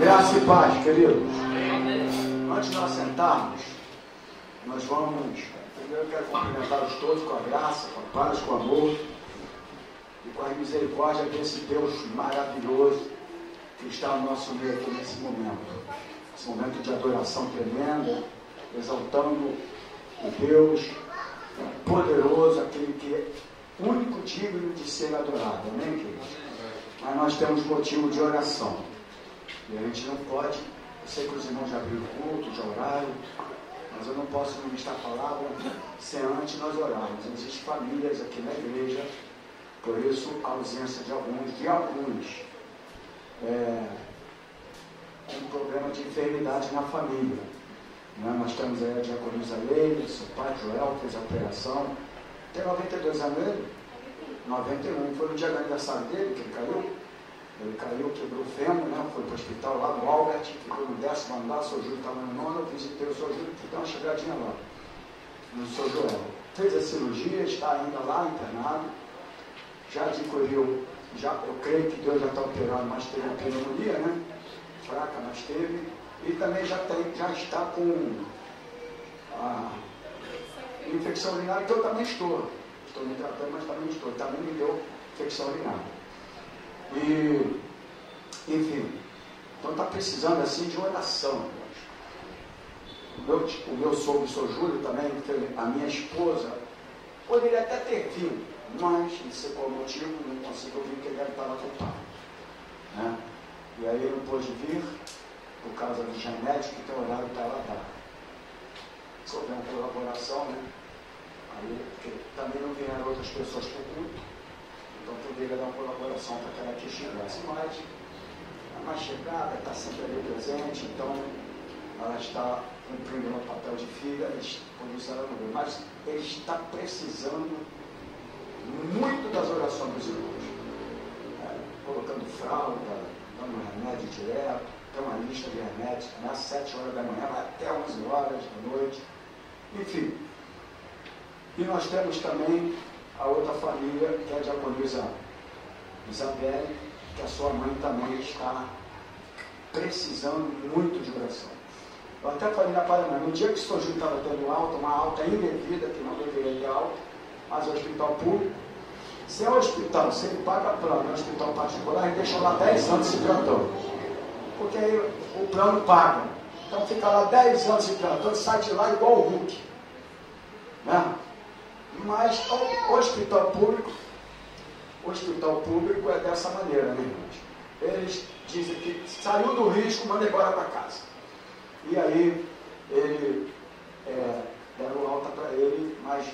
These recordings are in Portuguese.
Graça e paz, queridos. Antes de nós sentarmos, nós vamos. Primeiro eu quero cumprimentá-los todos com a graça, com a paz, com o amor e com a misericórdia desse Deus maravilhoso que está no nosso meio aqui nesse momento. Esse momento de adoração tremenda, exaltando o Deus poderoso, aquele que é único digno de ser adorado. Amém, queridos? Mas nós temos motivo de oração. E a gente não pode, eu sei que os irmãos já abriram o culto, já oraram, mas eu não posso ministrar a palavra sem antes nós orarmos. Existem famílias aqui na igreja, por isso a ausência de alguns com problema de enfermidade na família. Nós temos aí a diaconisa Leila, seu pai Joel, fez a operação. Tem 92 anos ele? 91. Foi no dia do aniversário dele que ele caiu. Ele caiu, quebrou o fêmur, foi para o hospital lá do Albert, ficou no 10º andar, o seu Júlio estava no 9º, eu visitei o seu Júlio, fui dar uma chegadinha lá, no seu Joel. Fez a cirurgia, está ainda lá internado, já adquiriu, eu creio que Deus já está operando, mas teve uma pneumonia, fraca, mas teve, e também já está com a infecção urinária, que eu também estou me tratando, mas também estou, também me deu infecção urinária. E, enfim, então está precisando assim de oração. O meu sogro, o seu Júlio, também, a minha esposa, poderia até ter vindo, mas não sei qual motivo, não conseguiu vir, porque ele estava com o pai. E aí ele não pôde vir, por causa do genético, que tem horário para ela dar. Se houver uma colaboração, aí, porque também não vieram outras pessoas para o culto. Então poderia dar uma colaboração para que ela aqui chegasse, mas a mais chegada está sempre ali presente, então ela está cumprindo o papel de filha, por isso ela não veio. Mas ele está precisando muito das orações dos irmãos, colocando fralda, dando remédio direto, tem uma lista de remédios, às 7 horas da manhã, vai até 11 horas da noite, enfim. E nós temos também a outra família, que é a diaconisa Isabelle, que a sua mãe também está precisando muito de oração. Eu até falei na Paraná, no dia que o Sr. Júlio estava tendo alta, uma alta indevida, que não deveria ter alta, mas é o hospital público. Se é o hospital, se ele paga plano, é um hospital particular, ele deixa lá 10 anos se tratando. Porque aí o plano paga. Então fica lá 10 anos se tratando, sai de lá igual o Hulk. Mas o hospital público é dessa maneira, irmãos? Eles dizem que saiu do risco, manda embora para casa. E aí ele deram alta para ele, mas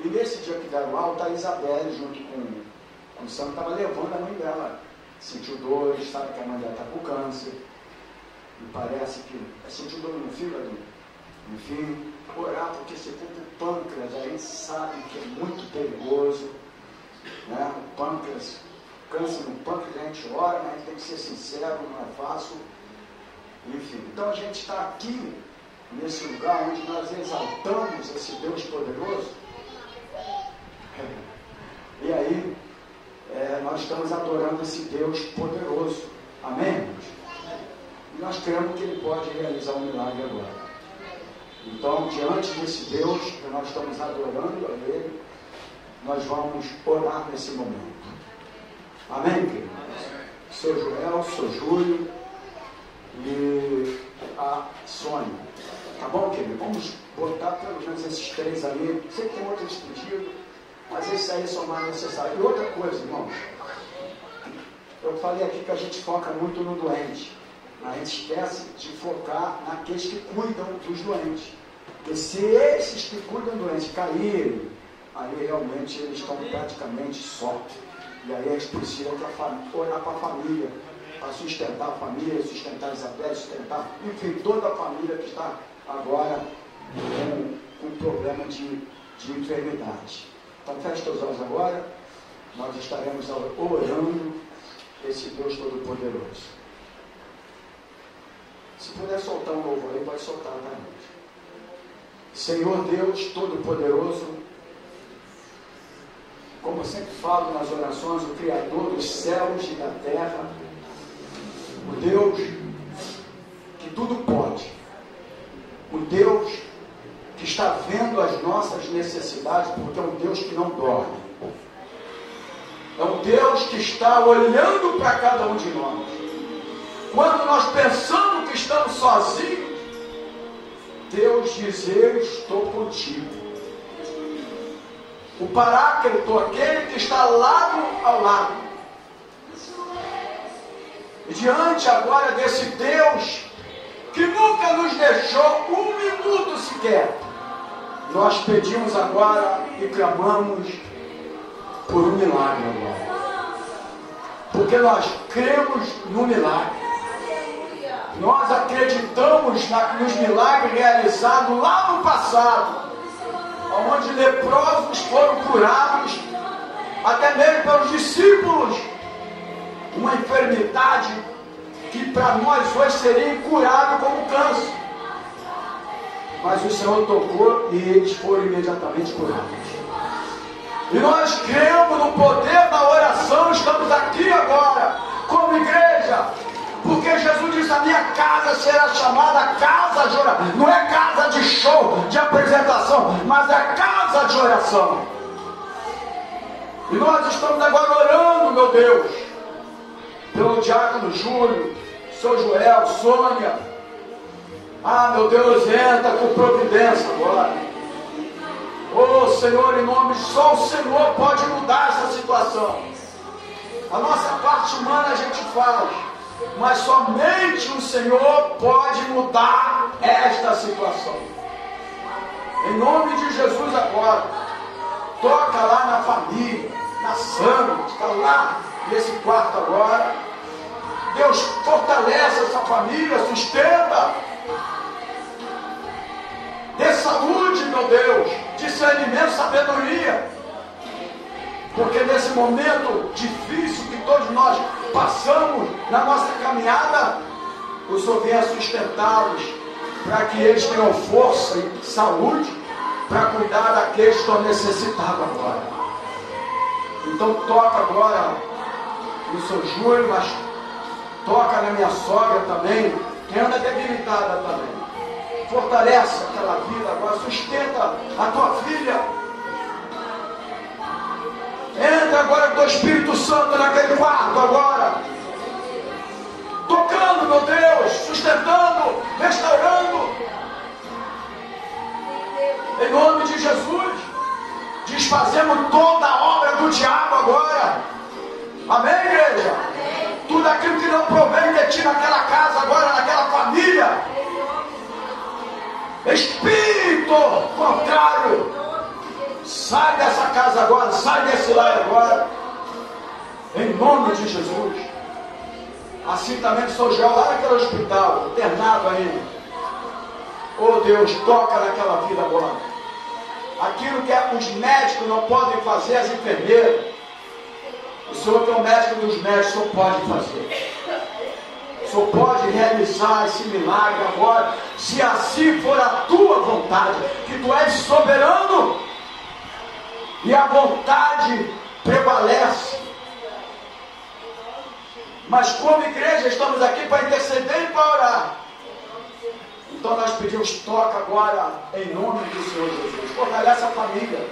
e nesse dia que deram alta, a Isabelle, junto com o Sam, estava levando a mãe dela. Sentiu dores, sabe que a mãe dela está com câncer. E parece que sentiu dor no fígado. Enfim, orar, porque se for para o pâncreas, a gente sabe que é muito perigoso. O pâncreas, câncer no pâncreas, a gente ora, mas a gente tem que ser sincero, não é fácil. Enfim, então a gente está aqui, nesse lugar onde nós exaltamos esse Deus poderoso. E aí, nós estamos adorando esse Deus poderoso. Amém, irmãos? E nós cremos que Ele pode realizar um milagre agora. Então, diante desse Deus que nós estamos adorando a Ele, nós vamos orar nesse momento. Amém, queridos? Seu Joel, seu Júlio e a Sônia. Tá bom, querido? Vamos botar pelo menos esses 3 ali. Sei que tem outros pedidos, mas esses aí são mais necessários. E outra coisa, irmãos, eu falei aqui que a gente foca muito no doente. A gente esquece de focar naqueles que cuidam dos doentes. Porque se esses que cuidam dos doentes caírem, aí realmente eles estão praticamente só. E aí a gente precisa orar para a família, para sustentar a família, sustentar a Isabel, sustentar, enfim, toda a família que está agora com problema de enfermidade. Então feche os olhos agora, nós estaremos orando esse Deus Todo-Poderoso. Se puder soltar um louvor aí, pode soltar, tá, irmãos? Senhor Deus Todo-Poderoso, como eu sempre falo nas orações, o Criador dos céus e da terra, o Deus necessidades, porque é um Deus que não dorme. É um Deus que está olhando para cada um de nós. Quando nós pensamos que estamos sozinhos, Deus diz: eu estou contigo. O Paráclito, aquele que está lado ao lado. E diante agora desse Deus que nunca nos deixou um minuto sequer, nós pedimos agora e clamamos por um milagre agora. Porque nós cremos no milagre. Nós acreditamos nos milagres realizados lá no passado, onde leprosos foram curados, até mesmo pelos discípulos. Uma enfermidade que para nós hoje seria incurável como câncer. Mas o Senhor tocou e eles foram imediatamente curados. E nós cremos no poder da oração. Estamos aqui agora como igreja, porque Jesus disse: a minha casa será chamada casa de oração. Não é casa de show, de apresentação, mas é casa de oração. E nós estamos agora orando, meu Deus, pelo diácono Júlio, seu Joel, Sônia. Ah, meu Deus, entra com providência agora. Oh, Senhor, em nome de só o Senhor pode mudar essa situação. A nossa parte humana a gente faz, mas somente o Senhor pode mudar esta situação. Em nome de Jesus agora, toca lá na família, na Sandra, está lá nesse quarto agora. Deus fortalece essa família, sustenta. Dê saúde, meu Deus, discernimento, sabedoria. Porque nesse momento difícil que todos nós passamos na nossa caminhada, o Senhor venha sustentá-los, para que eles tenham força e saúde para cuidar daqueles que estão necessitados agora. Então toca agora no seu Júlio, mas toca na minha sogra também, que anda debilitada também. Fortalece aquela vida agora, sustenta a tua filha. Entra agora com o Espírito Santo naquele quarto agora, tocando, meu Deus, sustentando, restaurando, em nome de Jesus. Desfazemos toda a obra do diabo agora. Amém, igreja? Amém. Tudo aquilo que não provém de ti naquela casa agora, naquela família, espírito contrário, sai dessa casa agora, sai desse lar agora, em nome de Jesus. Assim também o São João, lá naquele hospital, internado ainda. Oh Deus, toca naquela vida agora. Aquilo que os médicos não podem fazer, as enfermeiras, o Senhor que é o médico dos médicos, o Senhor pode fazer. O Senhor pode realizar esse milagre agora, se assim for a tua vontade, que tu és soberano e a vontade prevalece. Mas como igreja estamos aqui para interceder e para orar. Então nós pedimos, toca agora em nome do Senhor Jesus. Fortalece a família,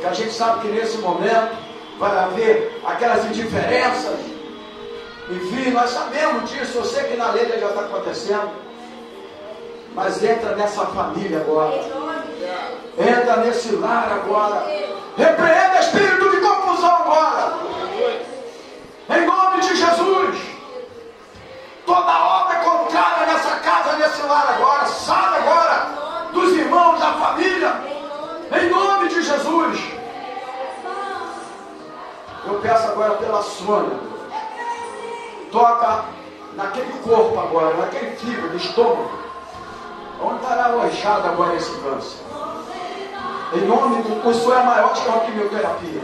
que a gente sabe que nesse momento vai haver aquelas indiferenças. Enfim, nós sabemos disso. Eu sei que na lei já está acontecendo. Mas entra nessa família agora. Entra nesse lar agora. Repreenda espírito de confusão agora. Em nome de Jesus. Toda obra contrária nessa casa, nesse lar agora, sai agora dos irmãos, da família. Em nome de Jesus. Eu peço agora pela Sônia. Toca naquele corpo agora, naquele fígado, estômago. Onde estará alojado agora esse câncer? Em nome do... O Senhor é maior que a quimioterapia.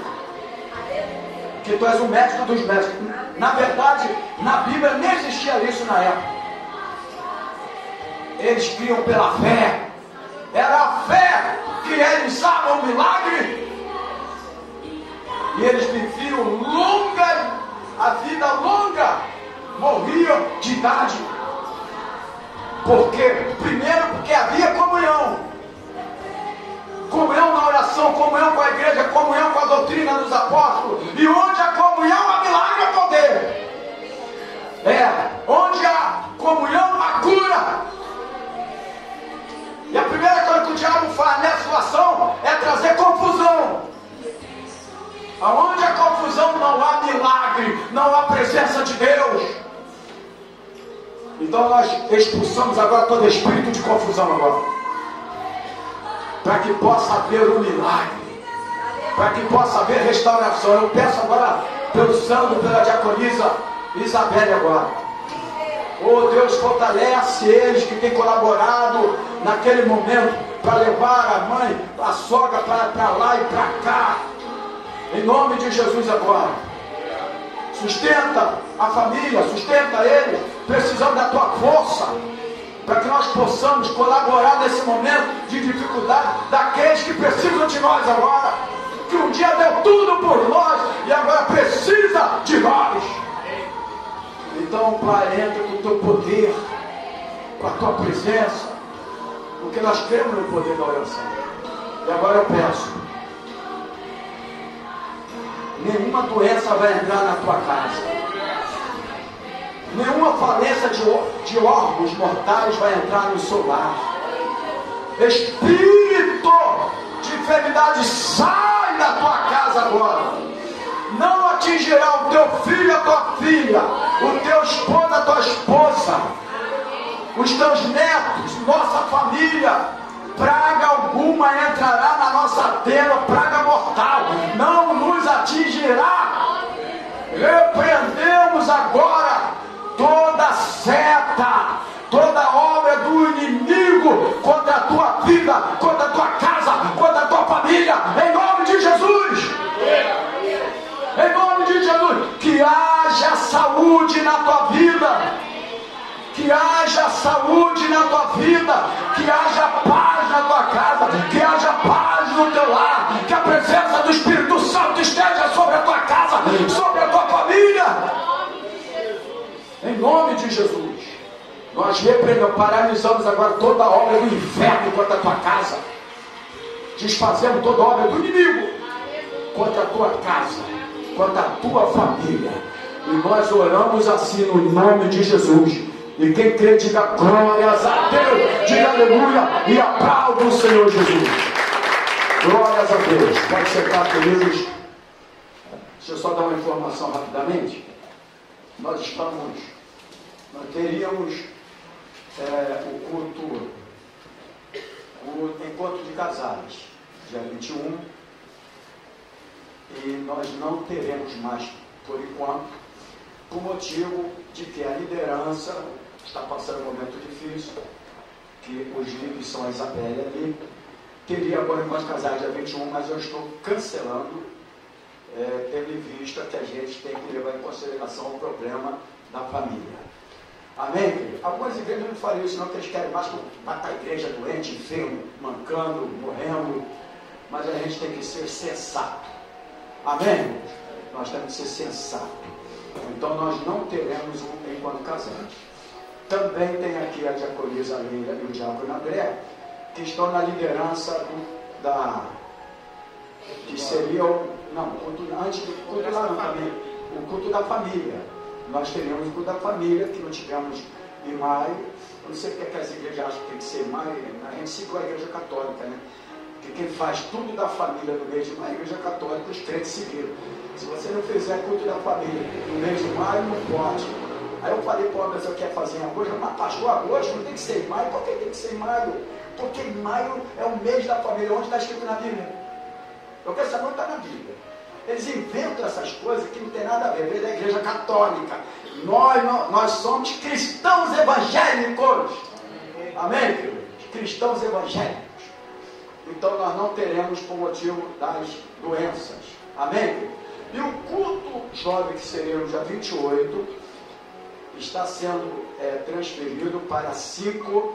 Que tu és o médico dos médicos. Na verdade, na Bíblia nem existia isso na época. Eles criam pela fé. Era a fé que realizava o milagre. E eles viviam a vida longa. Morriam de idade. Por quê? Primeiro porque havia comunhão. comunhão na oração, comunhão com a igreja, comunhão com a doutrina dos apóstolos. E onde a comunhão há milagre e poder. Onde há comunhão há cura. E a primeira coisa que o diabo faz nessa situação é trazer confusão. Aonde há confusão não há milagre, não há presença de Deus. Então nós expulsamos agora todo espírito de confusão agora, para que possa haver um milagre, para que possa haver restauração. Eu peço agora pelo Sandro, pela diaconisa Isabelle agora. Oh Deus, fortalece eles que têm colaborado naquele momento para levar a mãe, a sogra para lá e para cá. Em nome de Jesus agora. Sustenta a família, sustenta eles. Precisamos da tua força para que nós possamos colaborar nesse momento de dificuldade daqueles que precisam de nós agora. Que um dia deu tudo por nós e agora precisa de nós. Então, Pai, entra com o teu poder, com a tua presença, porque nós cremos no poder da oração. E agora eu peço, nenhuma doença vai entrar na tua casa, nenhuma falência de órgãos mortais vai entrar no seu lar. Espírito de enfermidade, sai da tua casa agora. Não atingirá o teu filho, a tua filha, o teu esposo, a tua esposa, os teus netos, nossa família. Praga alguma entrará na nossa tenda, praga mortal não nos atingirá. Repreendemos agora toda seta, toda obra do inimigo contra a tua vida, contra a tua casa, contra a tua família, em nome de Jesus. Em nome de Jesus, que haja saúde na tua vida, que haja saúde na tua vida, que haja paz na tua casa, que haja paz no teu lar, que a presença do Espírito Santo esteja sobre a tua casa, sobre a tua família. Em nome de Jesus, nós repreendemos, paralisamos agora toda a obra do inferno contra a tua casa, desfazemos toda a obra do inimigo contra a tua casa, contra a tua família. E nós oramos assim no nome de Jesus. E quem crê, diga glórias a Deus, diga aleluia e aplaude o Senhor Jesus. Glórias a Deus. Pode sentar, queridos. Deixa eu só dar uma informação rapidamente. Nós teríamos o encontro de casais, dia 21. E nós não teremos mais, por enquanto, por motivo de que a liderança está passando um momento difícil, que os líderes são a Isabelle ali. Teria agora com os casais dia 21, mas eu estou cancelando, tendo em vista que a gente tem que levar em consideração o problema da família. Amém? Algumas igrejas não fariam isso, não, que eles querem mais matar a igreja doente, enfermo, mancando, morrendo, mas a gente tem que ser sensato. Amém? Nós temos que ser sensatos. Então nós não teremos um enquanto casais. Também tem aqui a diaconisa Leila e o diácono André, que estão na liderança que seria antes do culto lá também, o culto da família. Nós teríamos o culto da família, que não tivemos em maio. Eu não sei porque que as igrejas acham que tem que ser em maio. A gente seguiu a igreja católica, né? Que quem faz tudo da família no mês de maio, a igreja católica, os crentes seguiram. Se você não fizer culto da família no mês de maio, não pode. Aí eu falei para uma pessoa que quer fazer em agosto, mas pastor, agosto não tem que ser em maio. Por que tem que ser em maio? Porque maio é o mês da família, onde está escrito na Bíblia. Eu quero saber onde está na Bíblia. Eles inventam essas coisas que não tem nada a ver. Ele é da igreja católica. Nós somos cristãos evangélicos. Amém, queridos? Cristãos evangélicos. Então nós não teremos por motivo das doenças. Amém? E o culto jovem, que seria no dia 28, está sendo transferido para 5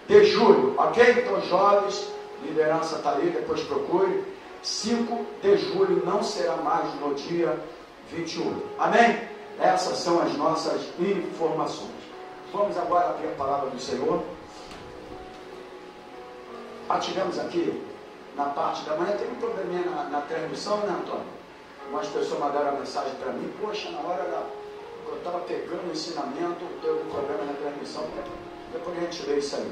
de julho. Ok? Então, jovens, liderança está ali, depois procure. 5 de julho não será mais no dia 21. Amém? Essas são as nossas informações. Vamos agora abrir a palavra do Senhor. Tivemos aqui na parte da manhã. Teve um probleminha na transmissão, né, Antônio? Umas pessoas mandaram a mensagem para mim, poxa, na hora eu estava pegando o ensinamento, teve um problema na transmissão, depois a gente vê isso aí.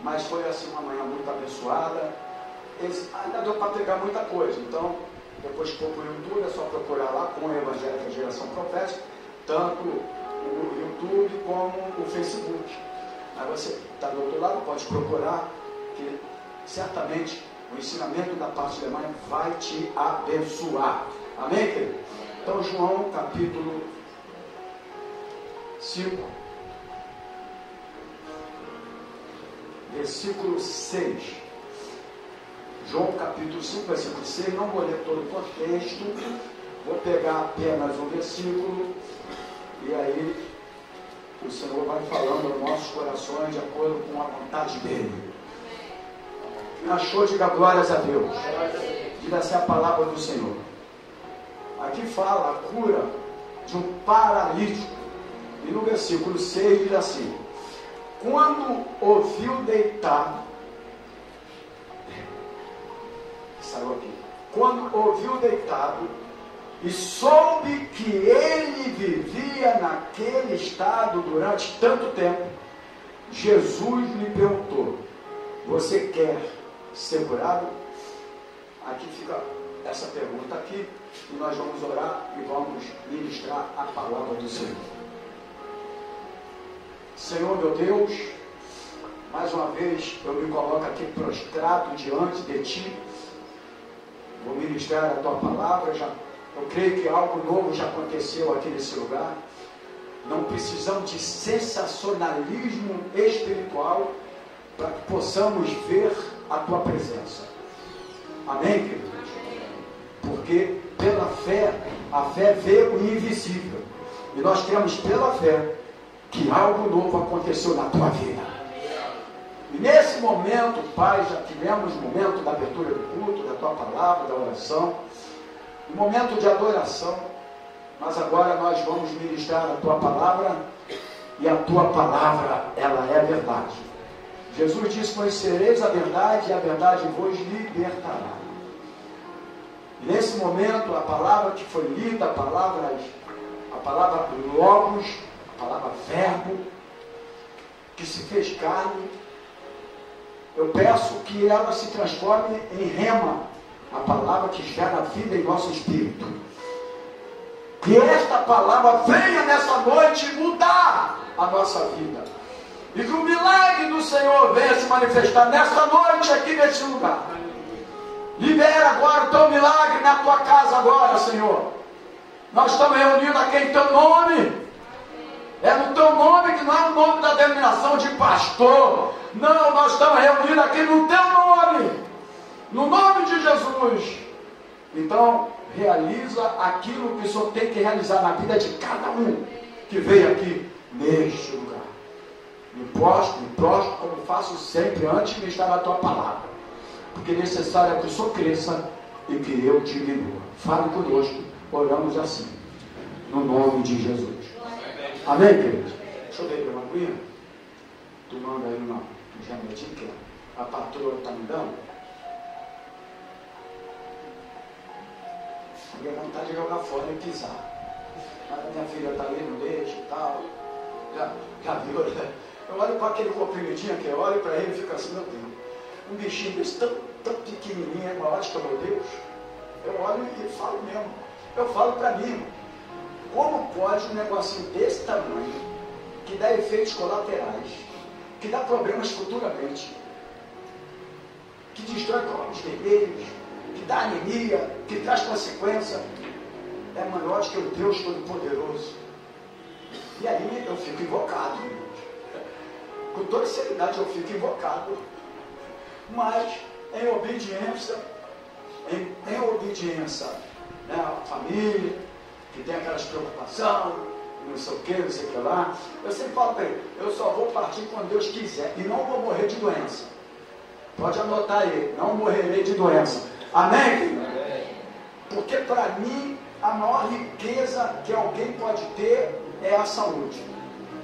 Mas foi assim uma manhã muito abençoada. Ainda deu para pegar muita coisa, então depois que for para o YouTube é só procurar lá com a Evangélica Geração Profética, tanto o YouTube como o Facebook. Aí você está do outro lado, pode procurar, que certamente o ensinamento da parte alemã vai te abençoar. Amém, querido? Então, João capítulo 5, versículo 6. João capítulo 5, versículo 6, não vou ler todo o contexto, vou pegar apenas um versículo, e aí o Senhor vai falando aos nossos corações de acordo com a vontade dEle. Quem achou, diga glórias a Deus. Diga assim a palavra do Senhor. Aqui fala a cura de um paralítico, e no versículo 6 diz assim: quando ouviu deitado, saiu aqui, quando ouviu deitado e soube que ele vivia naquele estado durante tanto tempo, Jesus lhe perguntou: você quer ser curado? Aqui fica essa pergunta aqui, e nós vamos orar e vamos ministrar a palavra do Senhor. Senhor meu Deus, mais uma vez eu me coloco aqui prostrado diante de Ti. Vou ministrar a Tua palavra. Eu creio que algo novo já aconteceu aqui nesse lugar. Não precisamos de sensacionalismo espiritual para que possamos ver a Tua presença. Amém, queridos? Porque pela fé, a fé vê o invisível. E nós cremos pela fé que algo novo aconteceu na Tua vida. E nesse momento, Pai, já tivemos o momento da abertura do culto, da Tua palavra, da oração, um momento de adoração, mas agora nós vamos ministrar a Tua palavra, e a Tua palavra, ela é a verdade. Jesus disse: conhecereis a verdade, e a verdade vos libertará. E nesse momento, a palavra que foi lida, a palavra logos, a palavra verbo, que se fez carne, eu peço que ela se transforme em rema, a palavra que gera vida em nosso espírito. Que esta palavra venha nessa noite mudar a nossa vida. E que o milagre do Senhor venha se manifestar nessa noite aqui nesse lugar. Libera agora o Teu milagre na Tua casa agora, Senhor. Nós estamos reunidos aqui em Teu nome. É no Teu nome, que não é o nome da denominação de pastor. Não, nós estamos reunidos aqui no Teu nome. No nome de Jesus. Então, realiza aquilo que o Senhor tem que realizar na vida de cada um que veio aqui neste lugar. Me prostro, como faço sempre antes de ministrar a Tua palavra. Porque necessário é que o Senhor cresça e que eu diminua. Fale conosco, oramos assim, no nome de Jesus. Amém, queridos? Deixa eu ver uma aguinha. Tu manda aí um remedinho que a patroa está me dando. Minha vontade de jogar fora e pisar. Mas a minha filha está ali, não deixa e tal. Já viu? Eu olho para aquele comprimidinho aqui, eu olho para ele e fico assim, meu Deus. Um bichinho desse tão pequenininho, é maior que meu Deus. Eu olho e falo mesmo. Eu falo para mim, como pode um negocinho desse tamanho, que dá efeitos colaterais, que dá problemas futuramente, que destrói corpos vermelhos, que dá anemia, que traz consequência, é maior que o Deus Todo-Poderoso. E aí eu fico invocado, com toda seriedade eu fico invocado, mas em obediência, né, a família, que tem aquelas preocupações, não sei o que, não sei o que lá, eu sempre falo para ele, eu só vou partir quando Deus quiser, e não vou morrer de doença. Pode anotar aí, não morrerei de doença. Amém? Porque para mim, a maior riqueza que alguém pode ter é a saúde.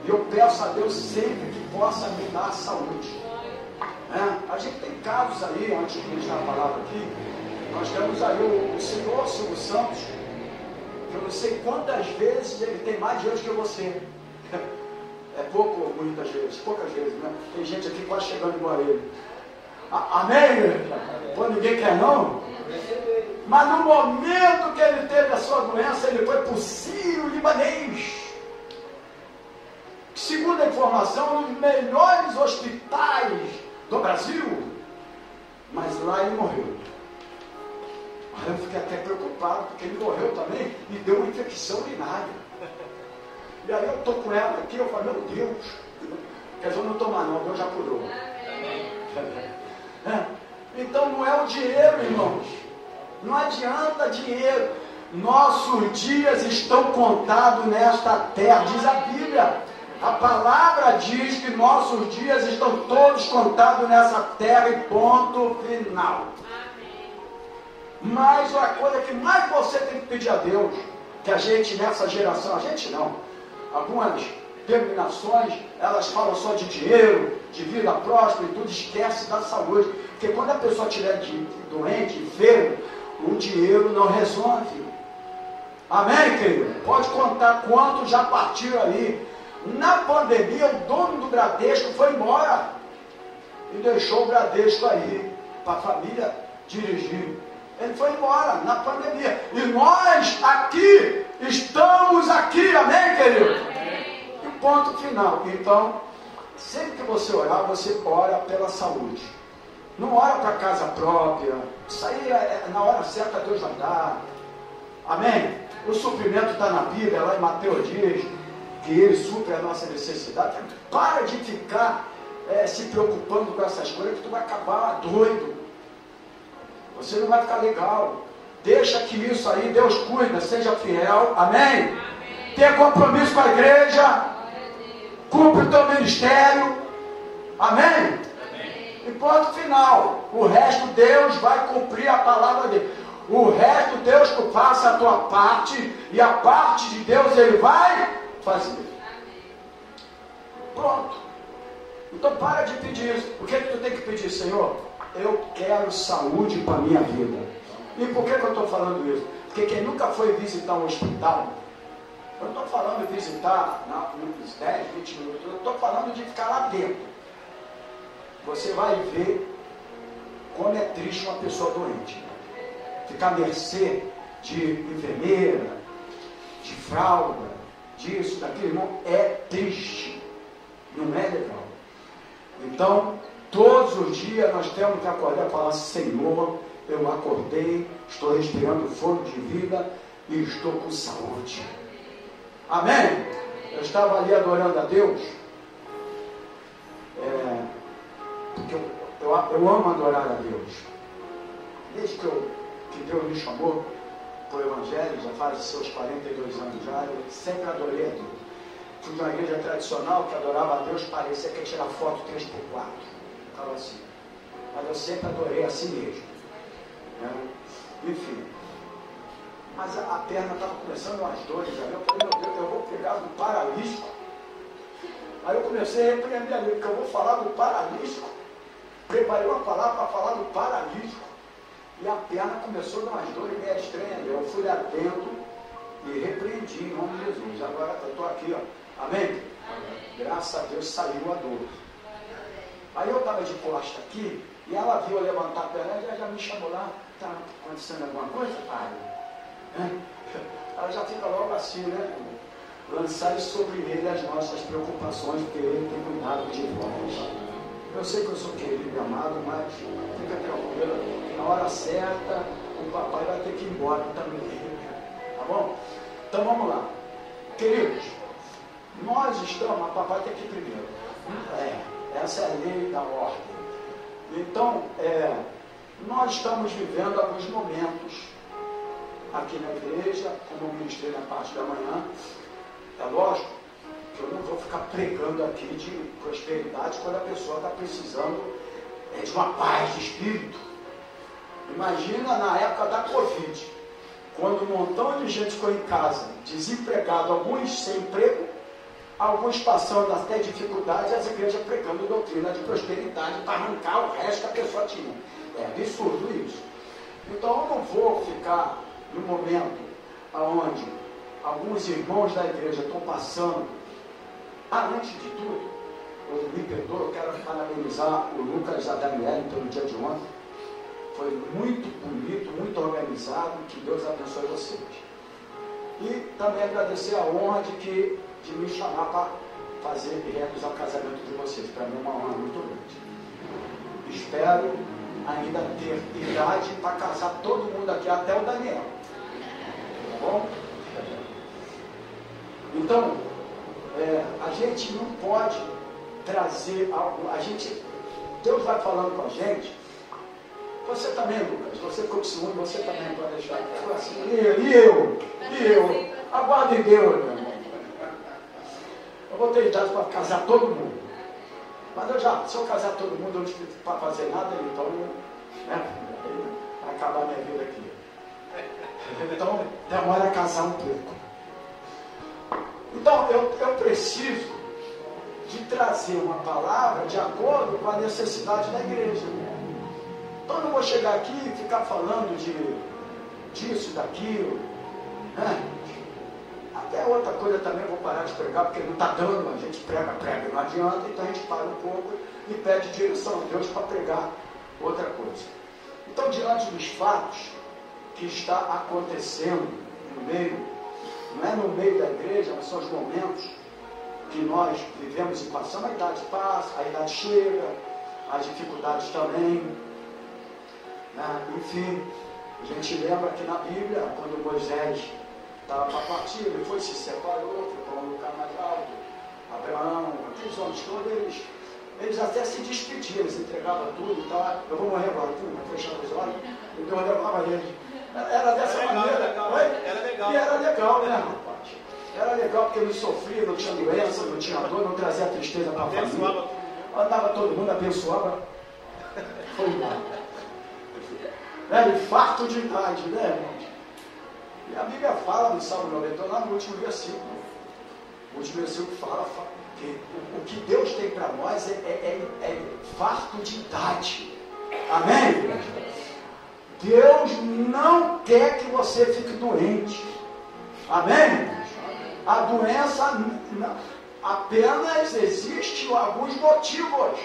E eu peço a Deus sempre que possa me dar saúde. A gente tem casos aí, antes de ministrar a palavra aqui, nós temos aí o senhor Silvio Santos, que eu não sei quantas vezes ele tem mais dinheiro que você. É pouco, muitas vezes, poucas vezes, né? Tem gente aqui quase chegando igual a ele. Amém? Pô, ninguém quer não? Mas no momento que ele teve a sua doença, ele foi para o Sírio-Libanês. Segundo a informação, um dos melhores hospitais do Brasil. Mas lá ele morreu. Aí eu fiquei até preocupado, porque ele morreu também e deu uma infecção urinária. E aí eu estou com ela aqui, eu falo, meu Deus, quer dizer, eu não tomar não, Deus já curou. Então não é o dinheiro, irmãos. Não adianta dinheiro. Nossos dias estão contados nesta terra, diz a Bíblia. A palavra diz que nossos dias estão todos contados nessa terra e ponto final. Mas a coisa que mais você tem que pedir a Deus, que a gente nessa geração, a gente não, algumas denominações, elas falam só de dinheiro, de vida próspera e tudo, esquece da saúde. Porque quando a pessoa estiver doente, enfermo, o dinheiro não resolve. Amém, querido? Pode contar quantos já partiram aí. Na pandemia, o dono do Bradesco foi embora e deixou o Bradesco aí para a família dirigir. Ele foi embora na pandemia. E nós aqui, estamos aqui, amém, querido? E ponto final. Então, sempre que você orar, você ora pela saúde. Não ora para casa própria. Isso aí, na hora certa, Deus vai dar. Amém? O suprimento está na Bíblia, lá em Mateus diz que ele supre a nossa necessidade. Para de ficar se preocupando com essas coisas, que tu vai acabar doido. Você não vai ficar legal. Deixa que isso aí, Deus cuida, seja fiel. Amém? Tenha compromisso com a igreja. Cumpre o teu ministério. Amém? E ponto final. O resto Deus vai cumprir a palavra dele. O resto Deus tu faça a tua parte. E a parte de Deus Ele vai fazer. Pronto. Então para de pedir isso. O que tu tem que pedir, Senhor? Eu quero saúde para a minha vida. E por que eu estou falando isso? Porque quem nunca foi visitar um hospital, eu não estou falando de visitar uns 10, 20 minutos, eu estou falando de ficar lá dentro. Você vai ver como é triste uma pessoa doente. Ficar à mercê de enfermeira, de fralda, disso, daquilo, irmão, é triste. Não é legal. Então, todos os dias nós temos que acordar e falar, Senhor, eu acordei, estou respirando fôlego de vida e estou com saúde. Amém? Eu estava ali adorando a Deus, porque eu amo adorar a Deus. Desde que Deus me chamou para o Evangelho, já faz seus 42 anos já, eu sempre adorei a Deus. Fui de uma igreja tradicional que adorava a Deus, parecia que ia tirar foto 3x4. Estava assim. Mas eu sempre adorei assim mesmo. Enfim. Mas a perna estava começando umas dores. Aí eu falei, meu Deus, eu vou pegar do paralítico. Aí eu comecei a repreender ali, porque eu vou falar do paralítico. Preparei uma palavra para falar do paralítico. E a perna começou a dar umas dores meio estranhas. Eu fui lá dentro e repreendi em nome de Jesus. Agora eu estou aqui, ó. Amém? Amém? Graças a Deus saiu a dor. Aí eu estava de costa aqui, e ela viu eu levantar a perna, e ela já me chamou lá, está acontecendo alguma coisa, pai? Ela já fica logo assim, né? Lançar sobre ele as nossas preocupações, porque ele tem cuidado de nós. Eu sei que eu sou querido e amado, mas fica tranquilo, que na hora certa, o papai vai ter que ir embora também. Tá bom? Então vamos lá. Queridos, nós estamos, a papai tem que ir primeiro. Essa é a lei da ordem. Então, nós estamos vivendo alguns momentos aqui na igreja, como eu ministrei na parte da manhã. É lógico que eu não vou ficar pregando aqui de prosperidade quando a pessoa está precisando de uma paz de espírito. Imagina na época da Covid, quando um montão de gente ficou em casa, desempregado, alguns sem emprego, alguns passando até dificuldades, as igrejas pregando doutrina de prosperidade para arrancar o resto que a pessoa tinha. É absurdo isso. Então eu não vou ficar no momento onde alguns irmãos da igreja estão passando. Antes de tudo, eu me perdoo, eu quero parabenizar o Lucas e a Daniela pelo dia de ontem. Foi muito bonito, muito organizado, que Deus abençoe vocês. E também agradecer a honra de me chamar para fazer e realizar o casamento de vocês. Para mim é uma honra muito grande. Espero ainda ter idade para casar todo mundo aqui, até o Daniel. Tá bom? Então, a gente não pode trazer algo. Deus vai falando com a gente. Você também, Lucas, você ficou com ciúme, você também pode deixar. Assim, e eu? Aguarde Deus, meu irmão. Eu vou ter idade para casar todo mundo. Mas se eu casar todo mundo, eu não tive para fazer nada, então, né, vai acabar minha vida aqui. Então, demora a casar um pouco. Então, eu preciso de trazer uma palavra de acordo com a necessidade da igreja. Então, eu não vou chegar aqui e ficar falando disso, daquilo, né? Até outra coisa também eu vou parar de pregar, porque não está dando, a gente prega, não adianta, então a gente para um pouco e pede direção a Deus para pregar outra coisa. Então, diante dos fatos que está acontecendo no meio, não é no meio da igreja, mas são os momentos que nós vivemos e passamos, a idade passa, a idade chega, as dificuldades também, né? Enfim, a gente lembra que na Bíblia, quando Moisés estava para partir, ele foi, se separou, foi para um lugar mais alto, Abraão, aqueles homens todos, eles até se despediam, eles entregavam tudo e tal. Eu vou morrer agora, vou fechar os olhos, e Deus levava eles. Era dessa maneira. Era legal. E era legal, né, rapaz? Era legal porque não sofria, não tinha doença, não tinha dor, não trazia tristeza para a família. Andava todo mundo, abençoava. Foi embora. Infarto de idade, né, irmãos? E a Bíblia fala no Salmo 99, no último versículo. O último versículo fala que o que Deus tem para nós é farto de idade. Amém? Deus não quer que você fique doente. Amém? A doença apenas existe alguns motivos.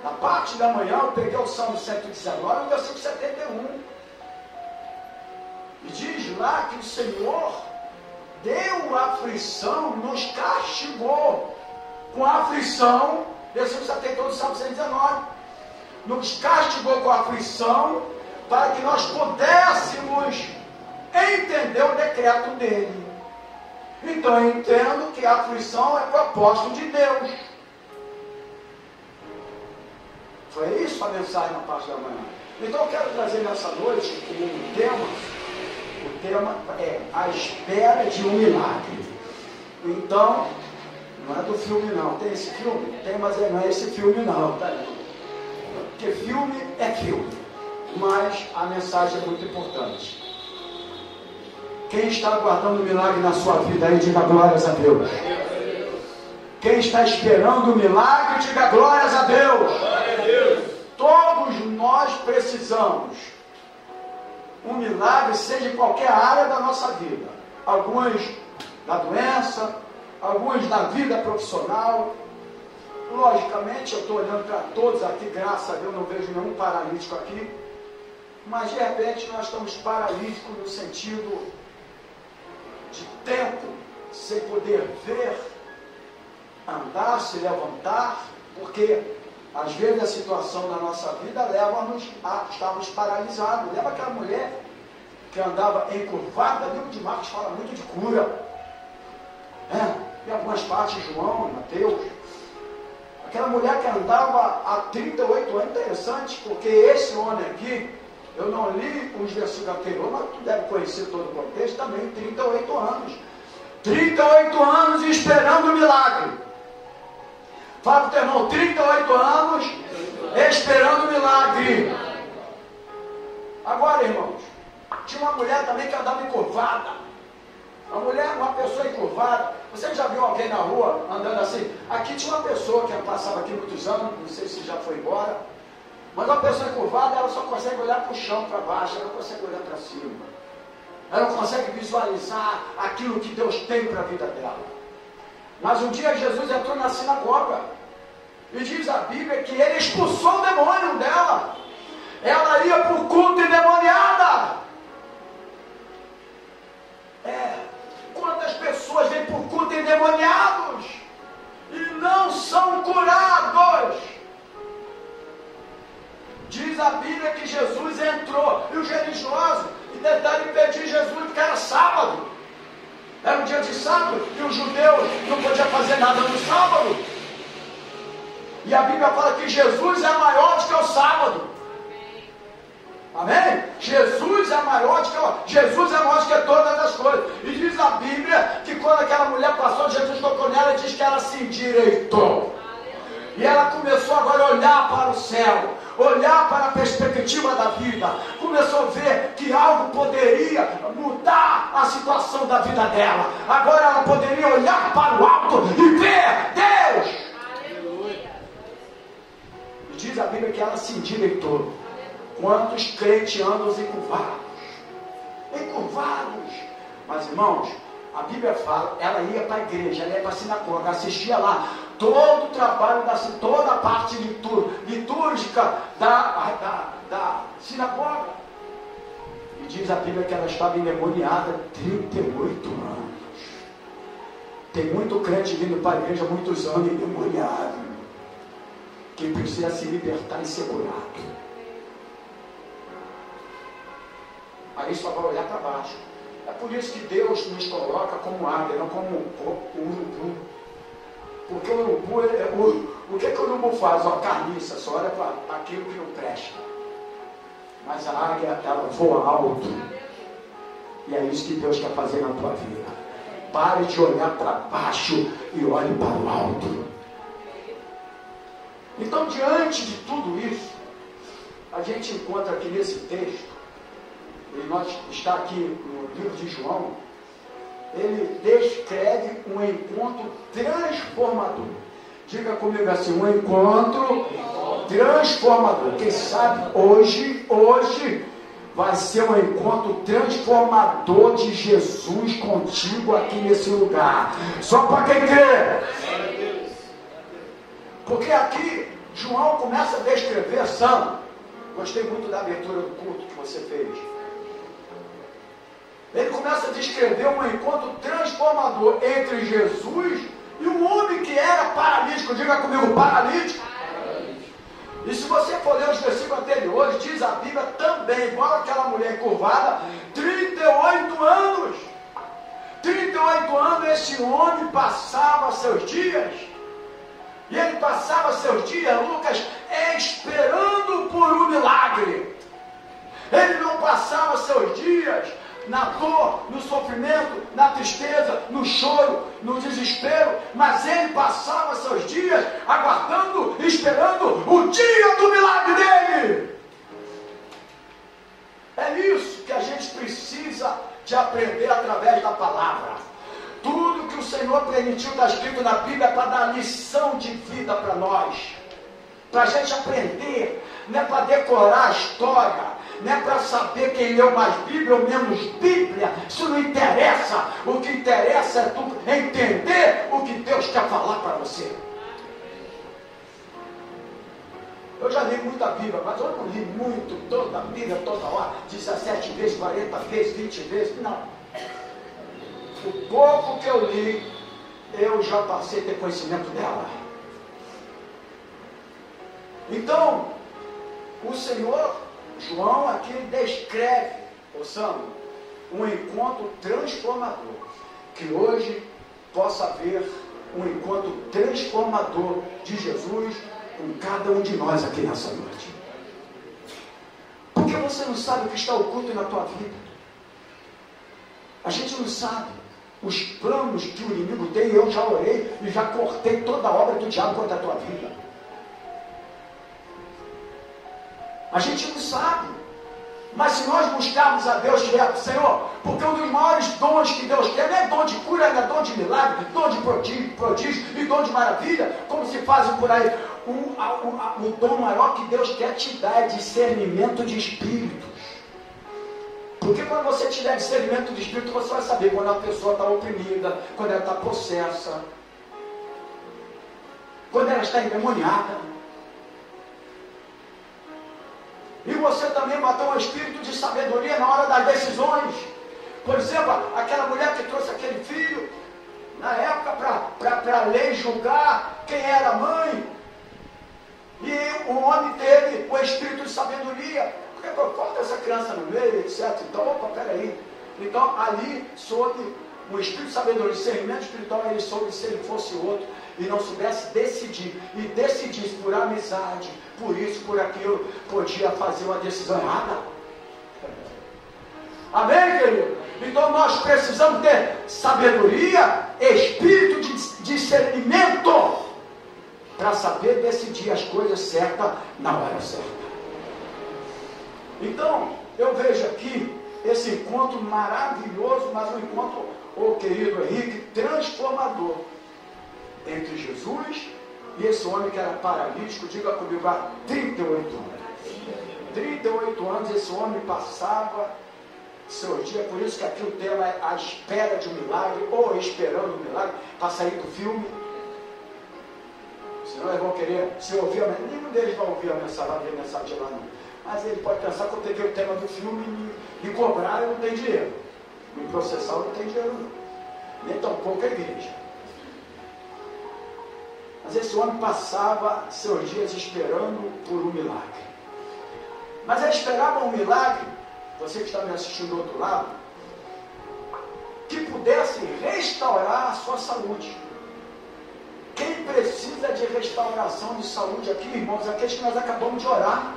Na parte da manhã eu peguei o Salmo 119, versículo 71. E diz lá que o Senhor deu aflição, nos castigou com a aflição, versículo 71 do Salmo 119. Nos castigou com a aflição para que nós pudéssemos entender o decreto dele. Então eu entendo que a aflição é propósito de Deus. Foi isso a mensagem na parte da manhã. Então eu quero trazer nessa noite um tema. O tema é a espera de um milagre. Então, não é do filme não. Tem esse filme? Tem, mas não é esse filme não. Tá? Porque filme é filme. Mas a mensagem é muito importante. Quem está aguardando o milagre na sua vida aí, diga glórias a Deus. Quem está esperando o milagre, diga glórias a Deus. Todos nós precisamos um milagre, seja em qualquer área da nossa vida. Alguns da doença, alguns da vida profissional. Logicamente, eu estou olhando para todos aqui, graças a Deus, não vejo nenhum paralítico aqui. Mas de repente nós estamos paralíticos no sentido de tempo, sem poder ver, andar, se levantar, porque às vezes a situação da nossa vida leva-nos a estarmos paralisados. Leva aquela mulher que andava encurvada, livro de Marcos fala muito de cura. Em algumas partes, João, Mateus. Aquela mulher que andava há 38 anos, interessante, porque esse homem aqui, eu não li os versículos anteriores, mas tu deve conhecer todo o contexto, também 38 anos. 38 anos esperando o milagre. Fala para o teu irmão, 38 anos esperando o milagre. Agora, irmãos, tinha uma mulher também que andava encurvada. A mulher, uma pessoa encurvada. Você já viu alguém na rua andando assim? Aqui tinha uma pessoa que passava aqui muitos anos, não sei se já foi embora, mas uma pessoa encurvada, ela só consegue olhar para o chão, para baixo, ela não consegue olhar para cima. Ela não consegue visualizar aquilo que Deus tem para a vida dela. Mas um dia Jesus entrou na sinagoga e diz a Bíblia que ele expulsou o demônio dela. Ela ia para o culto endemoniada. Quantas pessoas vêm para o culto endemoniados e não são curados? Diz a Bíblia que Jesus entrou e os religiosos tentaram impedir Jesus porque era sábado. Era um dia de sábado e os judeus não podiam fazer nada no sábado. E a Bíblia fala que Jesus é maior do que o sábado. Amém? Jesus é maior do que todas as coisas. E diz a Bíblia que quando aquela mulher passou, Jesus tocou nela e diz que ela se endireitou. E ela começou agora a olhar para o céu, olhar para a perspectiva da vida. Começou a ver que algo poderia mudar a situação da vida dela. Agora ela poderia olhar para o alto e ver Deus. Aleluia. E diz a Bíblia que ela se endireitou. Quantos crentes andam encurvados? Encurvados. Mas irmãos, a Bíblia fala, ela ia para a igreja, ela ia para a sinagoga, assistia lá todo o trabalho, toda a parte litúrgica da sinagoga. E diz a Bíblia que ela estava endemoniada 38 anos. Tem muito crente vindo para a igreja há muitos anos endemoniado, que precisa se libertar e ser curado. Aí só vai olhar para baixo. É por isso que Deus nos coloca como águia, não como urubu. Porque o urubu, o que o urubu faz? Uma carniça, só olha para aquilo que não presta. Mas a águia, ela voa alto. E é isso que Deus quer fazer na tua vida. Pare de olhar para baixo e olhe para o alto. Então, diante de tudo isso, a gente encontra aqui nesse texto, e nós está aqui no livro de João, ele descreve um encontro transformador. Diga comigo assim, um encontro transformador. Quem sabe hoje vai ser um encontro transformador de Jesus contigo aqui nesse lugar. Só para quem crê. Porque aqui João começa a descrever, gostei muito da abertura do culto que você fez. Ele começa a descrever um encontro transformador entre Jesus e um homem que era paralítico. Diga comigo, paralítico. E se você for ler os versículos anteriores, diz a Bíblia também, igual aquela mulher encurvada, 38 anos. 38 anos esse homem passava seus dias. E ele passava seus dias, Lucas, esperando por um milagre. Ele não passava seus dias na dor, no sofrimento, na tristeza, no choro, no desespero, mas ele passava seus dias aguardando, esperando o dia do milagre dele. É isso que a gente precisa de aprender através da palavra. Tudo que o Senhor permitiu, está escrito na Bíblia, para dar lição de vida para nós, para a gente aprender, não é para decorar a história, não é para saber quem leu mais Bíblia ou menos Bíblia. Isso não interessa. O que interessa é tu entender o que Deus quer falar para você. Eu já li muita Bíblia, mas eu não li muito, toda a Bíblia, toda hora, 17 vezes, 40 vezes, 20 vezes, não. O pouco que eu li, eu já passei a ter conhecimento dela. Então, o Senhor João aqui descreve, um encontro transformador. Que hoje possa haver um encontro transformador de Jesus com cada um de nós aqui nessa noite. Porque você não sabe o que está oculto na tua vida. A gente não sabe os planos que o inimigo tem. Eu já orei e já cortei toda a obra do diabo contra a tua vida. A gente não sabe. Mas se nós buscarmos a Deus direto, Senhor, porque um dos maiores dons que Deus quer não é dom de cura, não é dom de milagre, dom de prodígio e dom de maravilha, como se fazem por aí. O dom maior que Deus quer te dar é discernimento de espíritos. Porque quando você tiver discernimento de espírito, você vai saber quando a pessoa está oprimida, quando ela está possessa, quando ela está endemoniada. E você também vai ter um espírito de sabedoria na hora das decisões. Por exemplo, aquela mulher que trouxe aquele filho, na época, para a lei julgar quem era a mãe. E o homem teve o espírito de sabedoria. Porque falta essa criança no meio, etc. Então, opa, peraí. Então, ali, soube o espírito de sabedoria, discernimento espiritual, ele soube se ele fosse outro e não soubesse decidir. E decidisse por amizade, por isso, por aquilo, podia fazer uma decisão errada. Amém, querido? Então nós precisamos ter sabedoria, espírito de discernimento, para saber decidir as coisas certas na hora certa. Então, eu vejo aqui esse encontro maravilhoso, mas um encontro, querido Henrique, transformador entre Jesus e esse homem que era paralítico, diga comigo, há 38 anos. 38 anos esse homem passava seu dia, por isso que aqui o tema é a espera de um milagre, ou esperando um milagre, para sair do filme. Senão eles vão querer, se ouvir a mensagem, nenhum deles vai ouvir a mensagem, vai ver a mensagem lá não. Mas ele pode pensar que eu peguei o tema do filme e cobrar, eu não tenho dinheiro. Me processar, eu não tenho dinheiro não. Nem tampouco a igreja. Mas esse homem passava seus dias esperando por um milagre. Mas ele esperava um milagre, você que está me assistindo do outro lado, que pudesse restaurar a sua saúde. Quem precisa de restauração de saúde aqui, irmãos, aqueles que nós acabamos de orar.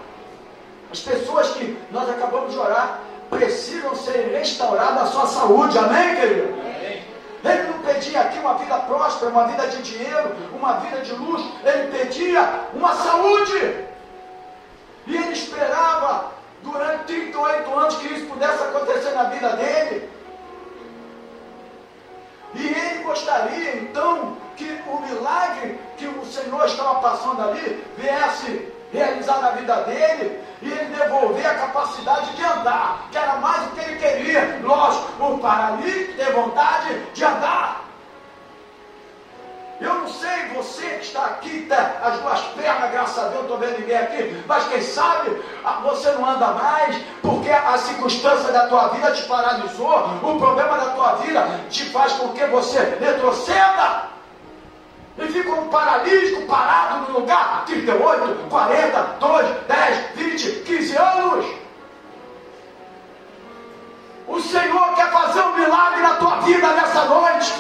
As pessoas que nós acabamos de orar precisam ser restauradas a sua saúde, amém, querido? Amém. Ele não pedia aqui uma vida próspera, uma vida de dinheiro, uma vida de luxo, ele pedia uma saúde. E ele esperava durante 38 anos que isso pudesse acontecer na vida dele. E ele gostaria então que o milagre que o Senhor estava passando ali viesse realizar na vida dele e ele devolver a capacidade de andar, que era mais o que ele queria. Lógico, o paralítico tem vontade de andar. Eu não sei, você que está aqui, tá, as duas pernas, graças a Deus, não estou vendo ninguém aqui, mas quem sabe você não anda mais, porque a circunstância da tua vida te paralisou, o problema da tua vida te faz com que você retroceda, e fica um paralítico parado no lugar, 38, 40, 2, 10, 20, 15 anos. O Senhor quer fazer um milagre na tua vida nessa noite.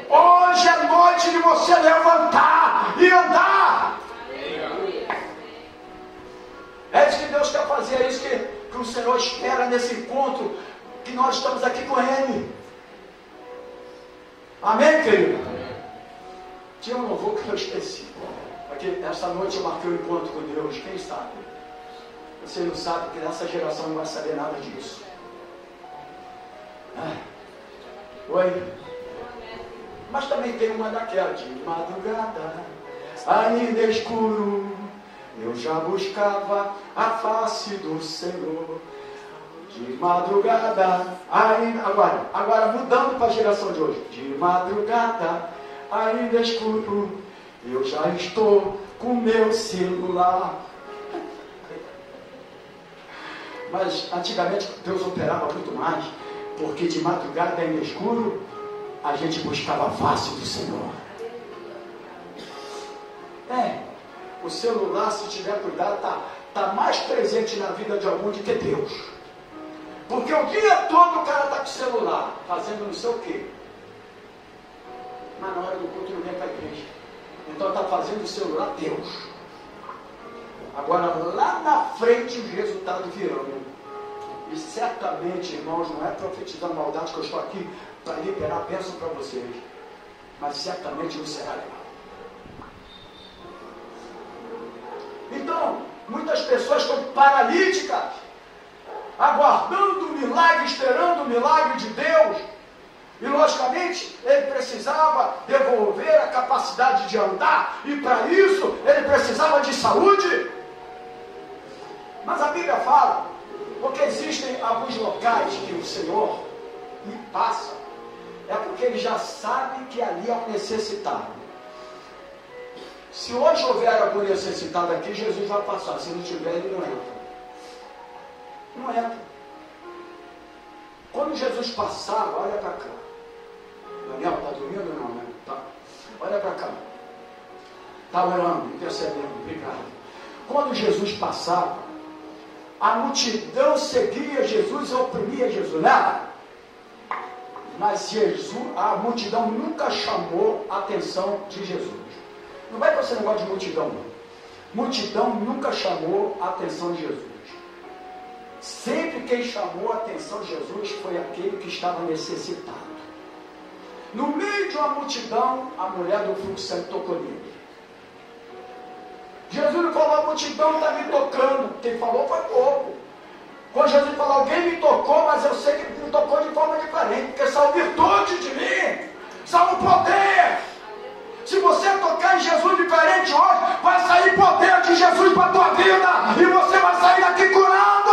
Hoje é noite de você levantar e andar. É isso que Deus quer fazer, é isso que o Senhor espera nesse encontro, que nós estamos aqui com Ele. Amém, querido? Tinha um louvor que eu esqueci, porque essa noite eu marquei um encontro com Deus, quem sabe? Você não sabe que nessa geração não vai saber nada disso. Oi? Mas também tem uma daquela, de madrugada, ainda escuro, eu já buscava a face do Senhor. De madrugada, ainda... Agora mudando para a geração de hoje. De madrugada, ainda escuro, eu já estou com meu celular. Mas antigamente Deus operava muito mais, porque de madrugada ainda escuro, a gente buscava a face do Senhor. O celular, se tiver cuidado, está mais presente na vida de algum do que Deus. Porque o dia todo o cara está com o celular, fazendo não sei o quê. Mas na hora do culto não vem para a igreja. Então está fazendo o celular Deus. Agora lá na frente os resultados virão. E certamente, irmãos, não é profetizando maldade que eu estou aqui para liberar a bênção para vocês. Mas certamente não será legal. Então, muitas pessoas estão paralíticas. aguardando o milagre, esperando o milagre de Deus. E logicamente ele precisava devolver a capacidade de andar, e para isso ele precisava de saúde. Mas a Bíblia fala, porque existem alguns locais que o Senhor me passa, é porque ele já sabe que ali é um necessitado. Se hoje houver algum necessitado aqui, Jesus vai passar. Se não tiver, ele não entra. Não entra. Quando Jesus passava, olha para cá. Daniel, está dormindo ou não, né? Tá. Olha para cá. Está orando, intercedendo, obrigado. Quando Jesus passava, a multidão seguia Jesus e oprimia Jesus, né? Mas a multidão nunca chamou a atenção de Jesus. Não vai para esse negócio de multidão, não. Multidão nunca chamou a atenção de Jesus. Sempre quem chamou a atenção de Jesus foi aquele que estava necessitado. No meio de uma multidão, a mulher do fluxo de sangue tocou nele. Jesus não falou, a multidão está me tocando. Quem falou foi pouco. Quando Jesus falou, alguém me tocou, mas eu sei que me tocou de forma diferente, porque saiu virtude de mim, saiu poder. Se você tocar em Jesus diferente hoje, vai sair poder de Jesus para a tua vida, e você vai sair daqui curado.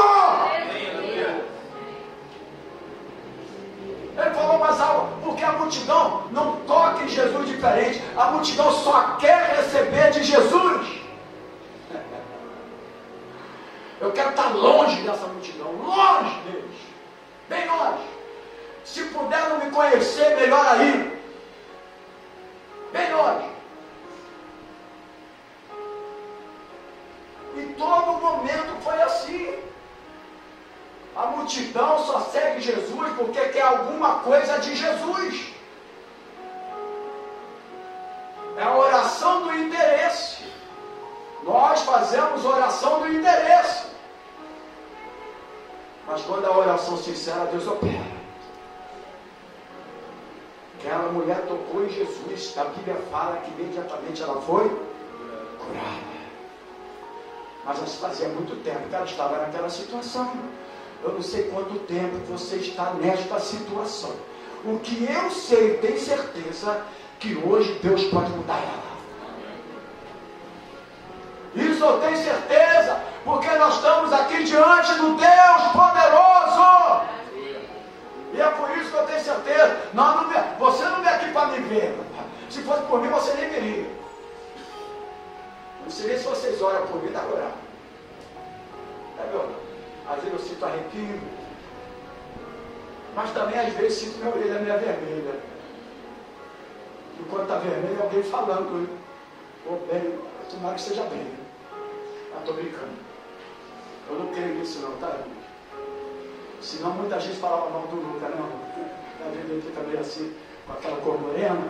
Ele falou, mas porque a multidão não toca em Jesus diferente, a multidão só quer receber de Jesus. Eu quero estar longe dessa multidão, longe deles, bem longe. Se puder não me conhecer, melhor aí, bem longe. E todo momento foi assim. A multidão só segue Jesus porque quer alguma coisa de Jesus. É a oração do interesse. Nós fazemos oração do interesse. Mas quando a oração sincera, Deus opera. Aquela mulher tocou em Jesus. A Bíblia fala que imediatamente ela foi curada. Mas fazia muito tempo que ela estava naquela situação. Eu não sei quanto tempo você está nesta situação. O que eu sei, tenho certeza, que hoje Deus pode mudar ela. Isso eu tenho certeza, porque nós estamos aqui diante do Deus poderoso. E é por isso que eu tenho certeza. Você não vem aqui para me ver. Se fosse por mim, você nem viria. Não sei nem se vocês oram por mim, dá pra orar. É meu. Às vezes eu sinto arrepio, mas também às vezes sinto minha orelha meio vermelha. Enquanto está vermelha, alguém falando, bem, tomara que seja bem. Ah, estou brincando. Eu não creio nisso não, tá? Senão muita gente falava mal do Lucas, não. A vida ele fica meio assim, com aquela cor morena.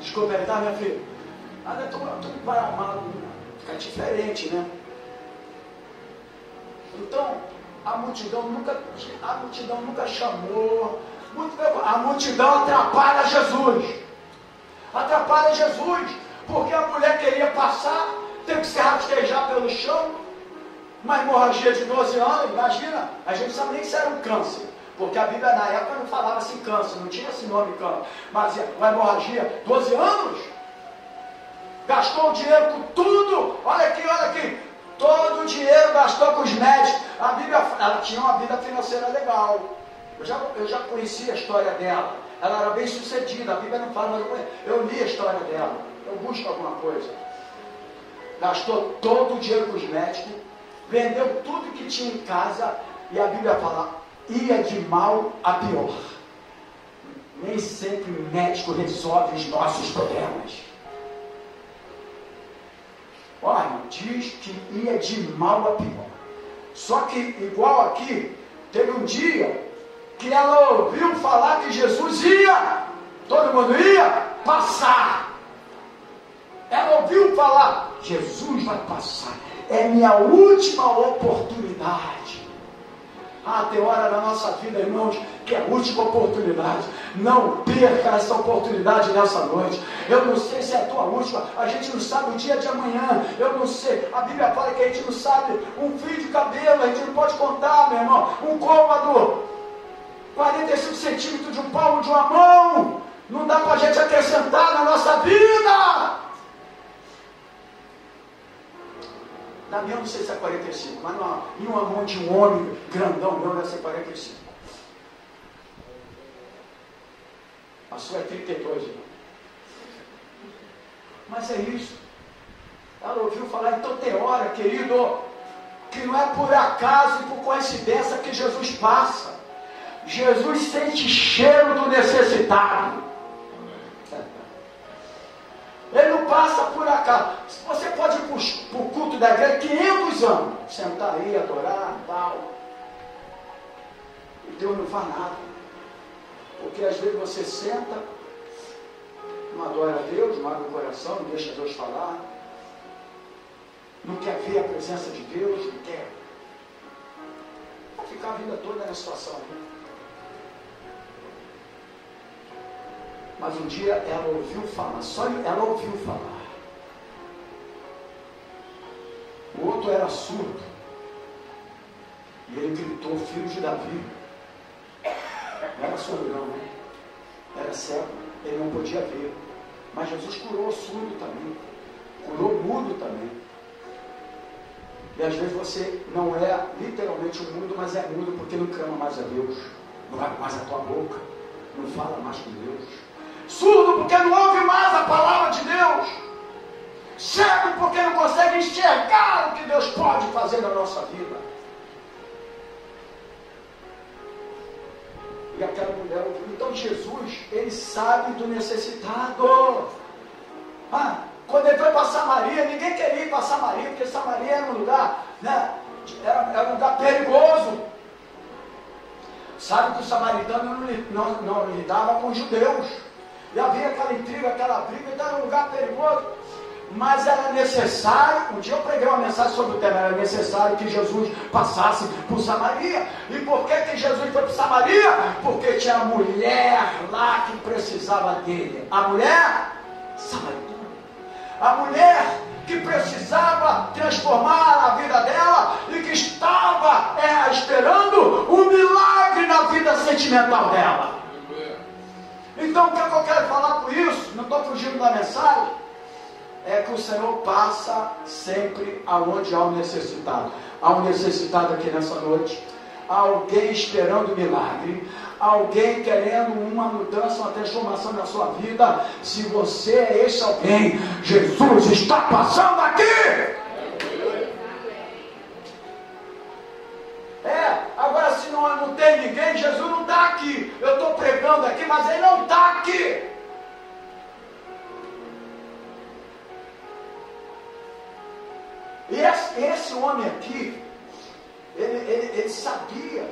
Desculpa, tá, minha filha? Ah, eu estou embaralmado, fica diferente, né? Então, a multidão nunca chamou. A multidão atrapalha Jesus. Atrapalha Jesus. Porque a mulher queria passar, teve que se rastejar pelo chão. Uma hemorragia de 12 anos, imagina. A gente não sabe nem se era um câncer. Porque a Bíblia na época não falava assim câncer, não tinha esse nome câncer. Mas uma hemorragia, 12 anos. Gastou o dinheiro com tudo. Olha aqui. Todo o dinheiro gastou com os médicos. A Bíblia, ela tinha uma vida financeira legal. Eu já conhecia a história dela. Ela era bem sucedida. A Bíblia não fala, mas eu li a história dela. Eu busco alguma coisa. Gastou todo o dinheiro com os médicos. Vendeu tudo que tinha em casa. E a Bíblia fala, ia de mal a pior. Nem sempre o médico resolve os nossos problemas. Olha, diz que ia de mal a pior. Só que, igual aqui, teve um dia que ela ouviu falar que Jesus ia, todo mundo ia passar. Ela ouviu falar, Jesus vai passar, é minha última oportunidade. Tem hora na nossa vida, irmãos, que é a última oportunidade. Não perca essa oportunidade nessa noite. Eu não sei se é a tua última, a gente não sabe o dia de amanhã, eu não sei. A Bíblia fala que a gente não sabe um fio de cabelo, a gente não pode contar, meu irmão, um côvado, 45 centímetros de um palmo de uma mão, não dá para a gente acrescentar na nossa vida. Na minha eu não sei se é 45, mas em uma mão de um homem grandão meu deve ser 45. A sua é 32, irmão. Mas é isso. Ela ouviu falar, então tem hora, querido, que não é por acaso e por coincidência que Jesus passa. Jesus sente cheiro do necessitado. Ele não passa por acaso. Você pode ir para o culto da igreja 500 anos, sentar aí, adorar, tal. E Deus não faz nada. Porque às vezes você senta, não adora a Deus, não abre o coração, não deixa Deus falar, não quer ver a presença de Deus, não quer. Vai ficar a vida toda nessa situação. Mas um dia ela ouviu falar, só ela ouviu falar. O outro era surdo. E ele gritou, filho de Davi. Não era surdo não, né? Era cego, ele não podia ver. Mas Jesus curou o surdo também. Curou o mudo também. E às vezes você não é literalmente um mudo, mas é mudo porque não clama mais a Deus. Não abre mais a tua boca. Não fala mais com Deus. Surdo porque não ouve mais a palavra de Deus. Cego porque não consegue enxergar o que Deus pode fazer na nossa vida. E aquela mulher ouviu. Então Jesus, ele sabe do necessitado. Quando ele foi para Samaria, ninguém queria ir para Samaria, porque Samaria era um lugar, né, era um lugar perigoso. Sabe que os samaritanos não lidavam com os judeus. E havia aquela intriga, aquela briga, então era um lugar perigoso. Mas era necessário, um dia eu preguei uma mensagem sobre o tema, era necessário que Jesus passasse por Samaria. E por que Jesus foi para Samaria? Porque tinha a mulher lá que precisava dele. A mulher samaritana. A mulher que precisava transformar a vida dela e que estava esperando um milagre na vida sentimental dela. Então o que eu quero falar com isso, não estou fugindo da mensagem, é que o Senhor passa sempre aonde há um necessitado. Há um necessitado aqui nessa noite, há alguém esperando milagre, alguém querendo uma mudança, uma transformação na sua vida. Se você é esse alguém, Jesus está passando aqui. Agora se não tem ninguém, Jesus não está aqui. Eu estou pregando aqui, mas ele não está aqui. E esse homem aqui, ele sabia,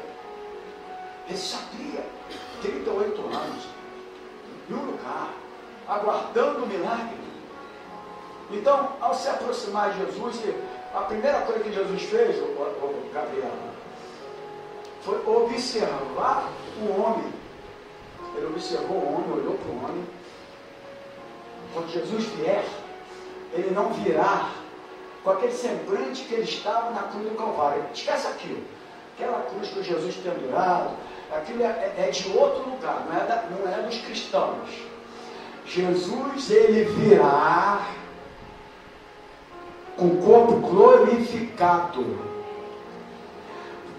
38 anos, em um lugar, aguardando o milagre. Então, ao se aproximar de Jesus, a primeira coisa que Jesus fez, Gabriel, foi observar o homem. Ele observou o homem, olhou para o homem. Quando Jesus vier, ele não virá com aquele semblante que ele estava na cruz do Calvário. Esquece aquilo. Aquela cruz que Jesus pendurado, aquilo é de outro lugar, não é dos cristãos. Jesus, ele virá com o corpo glorificado.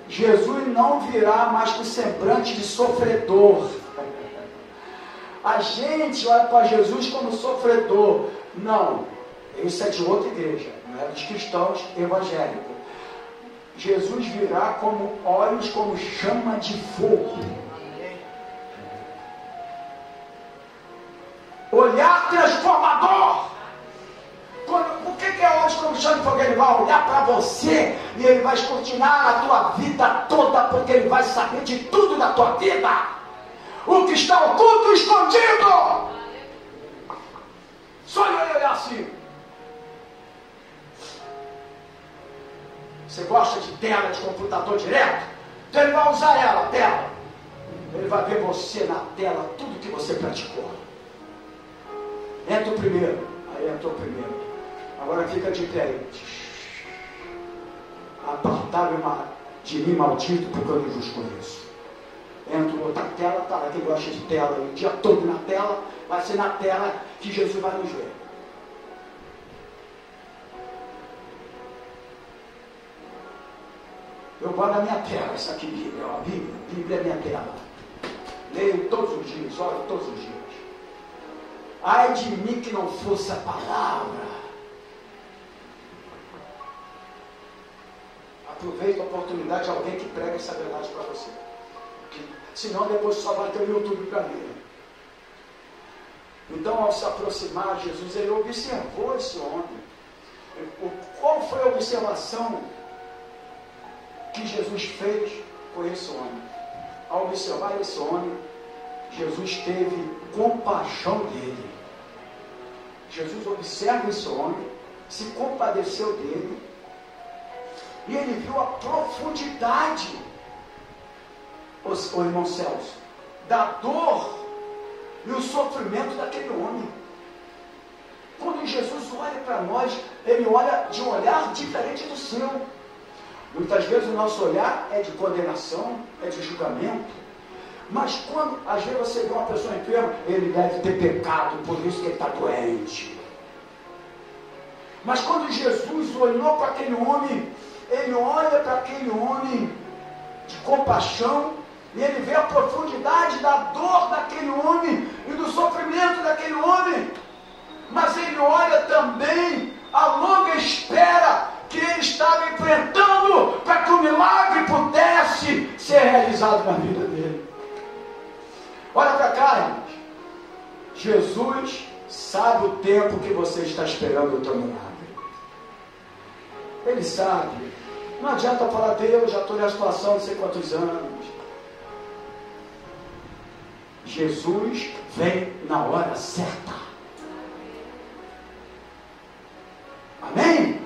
Jesus não virá mais com semblante de sofredor. A gente olha para Jesus como sofredor. Não, isso é de outra igreja, não é dos cristãos evangélicos. Jesus virá como olhos como chama de fogo. Olhar transformador. O que é olhos como chama de fogo? Ele vai olhar para você e ele vai escrutinar a tua vida toda, porque ele vai saber de tudo da tua vida. O que está oculto, escondido. Só ele olhar assim. Você gosta de tela de computador direto? Então ele vai usar ela, a tela. Ele vai ver você na tela, tudo que você praticou. Entra o primeiro. Aí entrou o primeiro. Agora fica de pé aí. Apartai-me de mim, maldito, porque eu não vos conheço. Entra outra tela, tá lá, quem gosta de tela, o dia todo na tela, vai ser na tela que Jesus vai nos ver. Eu guardo a minha tela, essa aqui, Bíblia, a Bíblia é minha tela. Leio todos os dias, olho todos os dias. Ai de mim que não fosse a palavra. Aproveita a oportunidade de alguém que prega essa verdade para você. Senão depois só vai ter o YouTube para ver. Então, ao se aproximar de Jesus, ele observou esse homem. Qual foi a observação que Jesus fez com esse homem? Ao observar esse homem, Jesus teve compaixão dele. Jesus observa esse homem, se compadeceu dele, e ele viu a profundidade, o irmão Celso, da dor e o sofrimento daquele homem. Quando Jesus olha para nós, ele olha de um olhar diferente do seu. Muitas vezes o nosso olhar é de condenação, é de julgamento. Mas quando, às vezes você vê uma pessoa enferma, ele deve ter pecado, por isso que ele está doente. Mas quando Jesus olhou para aquele homem, ele olha para aquele homem de compaixão, e ele vê a profundidade da dor daquele homem e do sofrimento daquele homem. Mas ele olha também a longa espera que ele estava enfrentando para que o milagre pudesse ser realizado na vida dele. Olha para cá, irmãos. Jesus sabe o tempo que você está esperando o teu milagre. Ele sabe. Não adianta falar, Deus, já estou na situação de não sei quantos anos. Jesus vem na hora certa. Amém?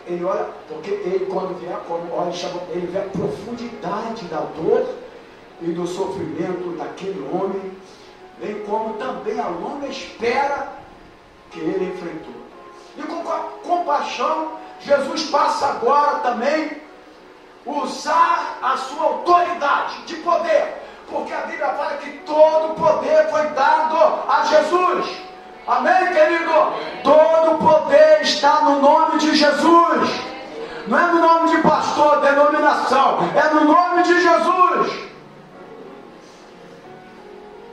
Ele olha, porque ele quando vier, ele vê a profundidade da dor e do sofrimento daquele homem, bem como também a longa espera que ele enfrentou. E com compaixão, Jesus passa agora também usar a sua autoridade de poder, porque a Bíblia fala que todo poder foi dado a Jesus. Amém, querido? Todo poder está no nome de Jesus. Não é no nome de pastor, denominação, é no nome de Jesus.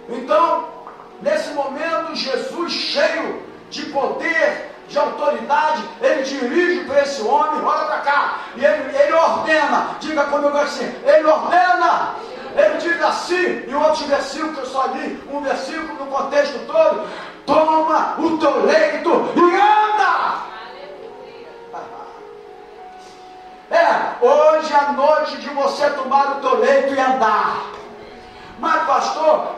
Então, nesse momento, Jesus, cheio de poder, de autoridade, ele dirige para esse homem, olha para cá, e ele ordena, diga comigo assim, ele ordena, ele diz assim, e outros versículos, que eu só li um versículo no contexto todo, toma o teu leito e anda. Hoje é a noite de você tomar o teu leito e andar. Mas pastor,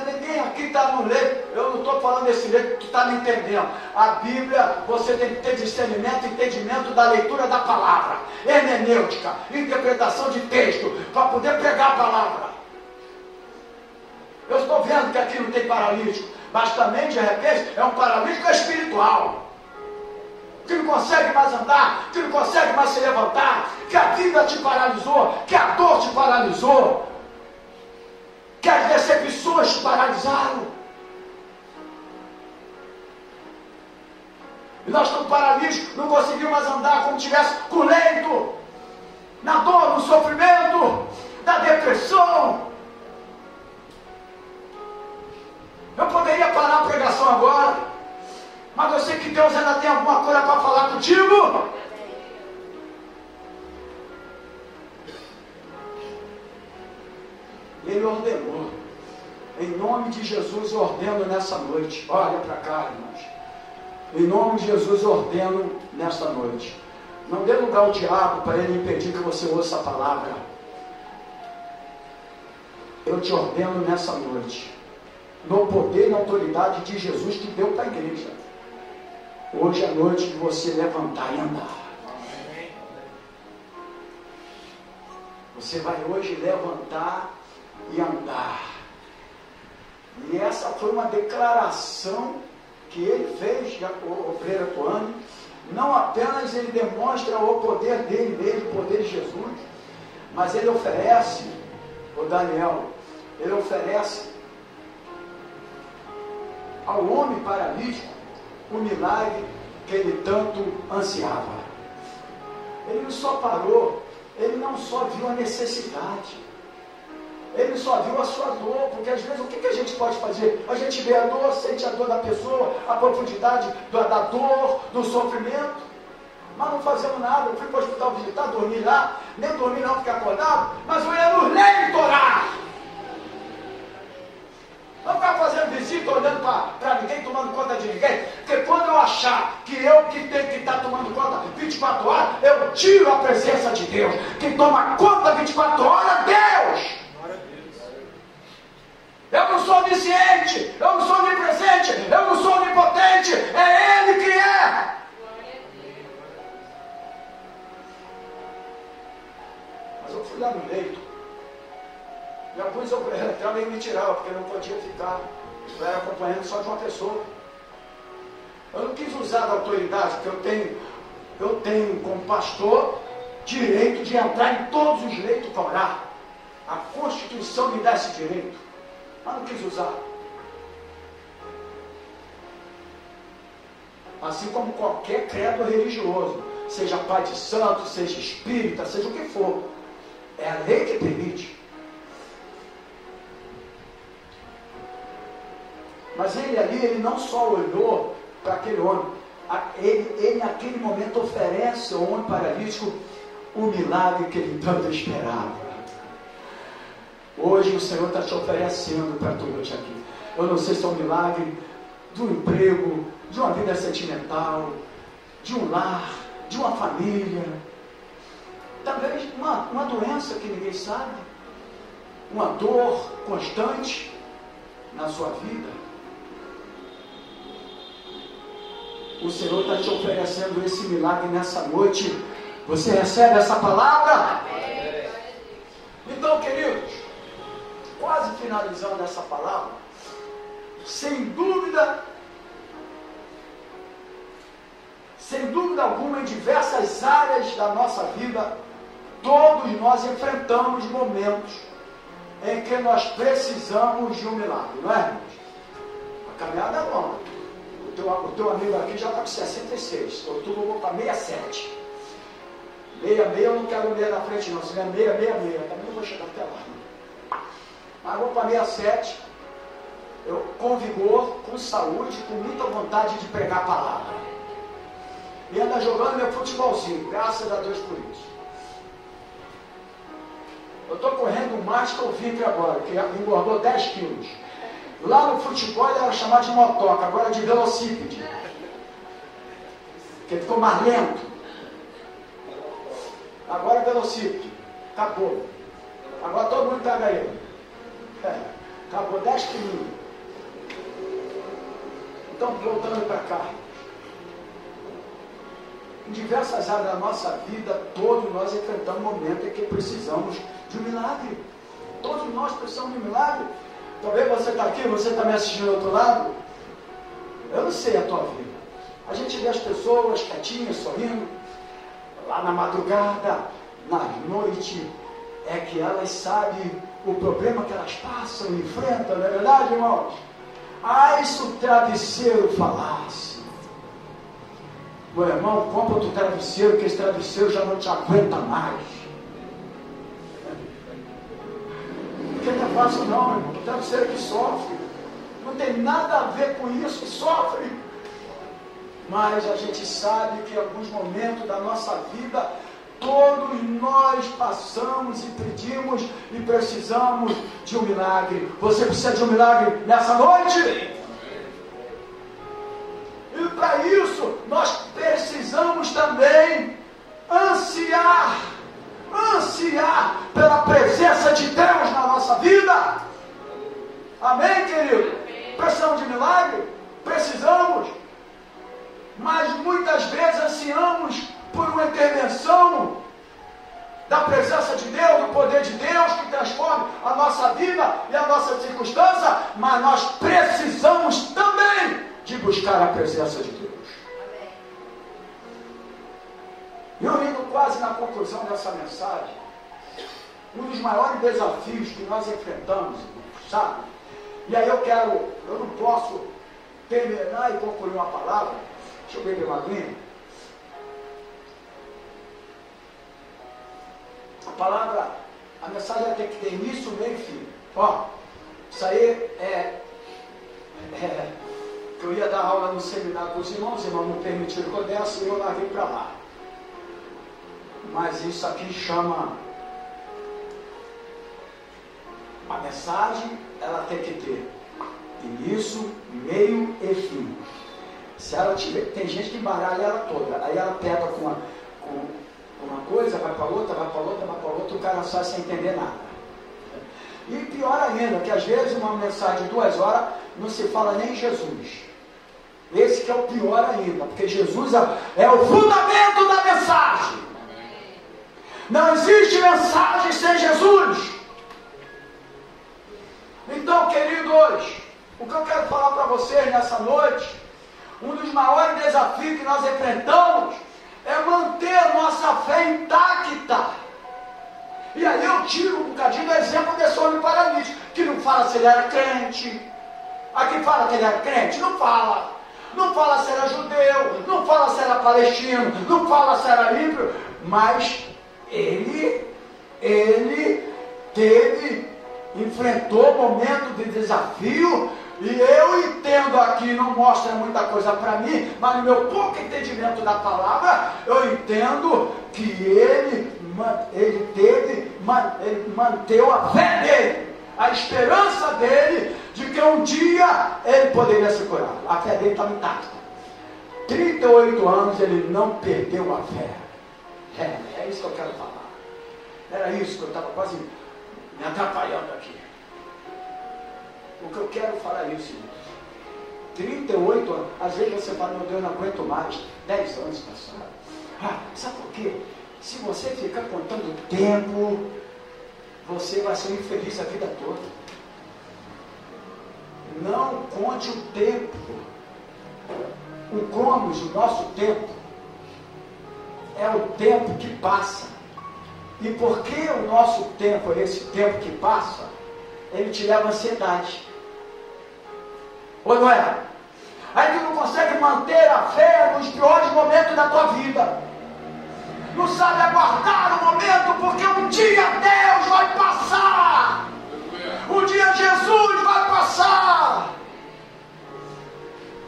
ninguém aqui está no leito. Eu não estou falando desse leito, tu está me entendendo. A Bíblia, você tem que ter discernimento, entendimento da leitura da palavra, hermenêutica, interpretação de texto, para poder pegar a palavra. Eu estou vendo que aqui não tem paralítico, mas também de repente é um paralítico espiritual, que não consegue mais andar, que não consegue mais se levantar, que a vida te paralisou, que a dor te paralisou, que as decepções te paralisaram. E nós estamos paralíticos, não conseguimos mais andar como tivesse com leito, na dor, no sofrimento, na depressão. Eu poderia parar a pregação agora, mas eu sei que Deus ainda tem alguma coisa para falar contigo. Ele ordenou. Em nome de Jesus, eu ordeno nessa noite. Olha para cá, irmãos. Em nome de Jesus, eu ordeno nesta noite. Não dê lugar ao diabo para ele impedir que você ouça a palavra. Eu te ordeno nessa noite, no poder e na autoridade de Jesus que deu para a igreja. Hoje é a noite de você levantar e andar. Você vai hoje levantar e andar. E essa foi uma declaração que ele fez, o obreiro Atuani. Não apenas ele demonstra o poder dele mesmo, o poder de Jesus, mas ele oferece, o Daniel, ele oferece ao homem paralítico o milagre que ele tanto ansiava. Ele não só parou, ele não só viu a necessidade, ele só viu a sua dor, porque às vezes o que a gente pode fazer? A gente vê a dor, sente a dor da pessoa, a profundidade da dor, do sofrimento, mas não fazemos nada. Eu fui para o hospital visitar, dormi lá, nem dormi não, fiquei acordado, mas eu ia nos leitos orar. Não ficar fazendo visita, olhando para ninguém, tomando conta de ninguém, porque quando eu achar que eu que tenho que estar tomando conta 24 horas, eu tiro a presença de Deus. Quem toma conta 24 horas é Deus. Eu não sou onisciente, eu não sou onipresente, eu não sou onipotente, é Ele que é. Mas eu fui lá no leito, e alguns entraram e me tiravam, porque eu não podia ficar acompanhando só de uma pessoa. Eu não quis usar da autoridade que eu tenho como pastor direito de entrar em todos os leitos para orar. A Constituição me dá esse direito. Mas não quis usar. Assim como qualquer credo religioso, seja pai de santo, seja espírita, seja o que for, é a lei que permite. Mas ele ali, ele não só olhou para aquele homem, ele naquele momento oferece ao homem paralítico o milagre que ele tanto esperava. Hoje o Senhor está te oferecendo para tu hoje aqui. Eu não sei se é um milagre do emprego, de uma vida sentimental, de um lar, de uma família, talvez uma doença que ninguém sabe, uma dor constante na sua vida. O Senhor está te oferecendo esse milagre nessa noite. Você recebe essa palavra? Então, queridos, quase finalizando essa palavra, sem dúvida alguma, em diversas áreas da nossa vida, todos nós enfrentamos momentos em que nós precisamos de um milagre, não é, irmãos? A caminhada é longa. O teu amigo aqui já está com 66, outubro eu vou para 67. 66 eu não quero meia na frente não, se não é 666, também não vou chegar até lá. Mas vou para 67, eu, com vigor, com saúde, com muita vontade de pregar a palavra. E anda jogando meu futebolzinho, graças a Deus por isso. Eu estou correndo mais que o Vitor agora, que engordou 10 quilos. Lá no futebol ele era chamado de motoca, agora de velocípede. Porque ficou mais lento. Agora é velocípede. Acabou. Agora todo mundo pega ele. Acabou 10 quilos. Então, voltando para cá. Em diversas áreas da nossa vida, todos nós enfrentamos momentos em que precisamos de um milagre. Todos nós precisamos de um milagre. Talvez você está aqui, você está me assistindo do outro lado. Eu não sei a tua vida. A gente vê as pessoas quietinhas, sorrindo, lá na madrugada, na noite, é que elas sabem o problema que elas passam, enfrentam, não é verdade, irmãos? Ai, se o travesseiro falasse. Meu irmão, compra outro travesseiro, que esse travesseiro já não te aguenta mais. Porque não é fácil não, irmão. O travesseiro que sofre. Não tem nada a ver com isso que sofre. Mas a gente sabe que em alguns momentos da nossa vida, todos nós passamos e pedimos e precisamos de um milagre. Você precisa de um milagre nessa noite? E para isso, nós precisamos também ansiar pela presença de Deus na nossa vida. Amém, querido? Precisamos de milagre? Precisamos. Mas muitas vezes ansiamos por uma intervenção da presença de Deus, do poder de Deus que transforme a nossa vida e a nossa circunstância, mas nós precisamos também de buscar a presença de Deus. Eu indo quase na conclusão dessa mensagem, um dos maiores desafios que nós enfrentamos, sabe? E aí eu não posso terminar e concluir uma palavra. Deixa eu beber uma aguinha. A palavra, a mensagem tem que ter início, meio e fim. Ó, isso aí que eu ia dar aula no seminário com os irmãos não permitiram que eu desse e eu larguei para lá. Mas isso aqui chama, a mensagem, ela tem que ter início, meio e fim. Se ela tiver, tem gente que embaralha ela toda, aí ela pega com uma coisa, vai para outra, vai para outra, vai para outra, o cara sai sem entender nada. E pior ainda, que às vezes uma mensagem de 2 horas não se fala nem em Jesus. Esse que é o pior ainda, porque Jesus é o fundamento da mensagem. Não existe mensagem sem Jesus. Então, queridos, o que eu quero falar para vocês nessa noite, um dos maiores desafios que nós enfrentamos é manter a nossa fé intacta. E aí eu tiro um bocadinho do exemplo desse homem paralítico, que não fala se ele era crente. Aqui fala que ele era crente? Não fala. Não fala se era judeu, não fala se era palestino, não fala se era ímpio, mas ele enfrentou momento de desafio, e eu entendo aqui, não mostra muita coisa para mim, mas no meu pouco entendimento da palavra, eu entendo que ele manteve a fé dele, a esperança dele, de que um dia ele poderia se curar. A fé dele estava intacta. 38 anos ele não perdeu a fé. É isso que eu quero falar. Era isso que eu estava quase me atrapalhando aqui. O que eu quero falar é isso, irmãos. 38 anos, às vezes você fala, meu Deus, não aguento mais. 10 anos passaram. Sabe por quê? Se você ficar contando o tempo, você vai ser infeliz a vida toda. Não conte o tempo. O Cronos, o nosso tempo, é o tempo que passa. E porque o nosso tempo é esse tempo que passa, ele te leva à ansiedade. Ou não é? Aí tu não consegue manter a fé nos piores momentos da tua vida. Não sabe aguardar o momento, porque um dia Deus vai passar. Um dia Jesus vai passar.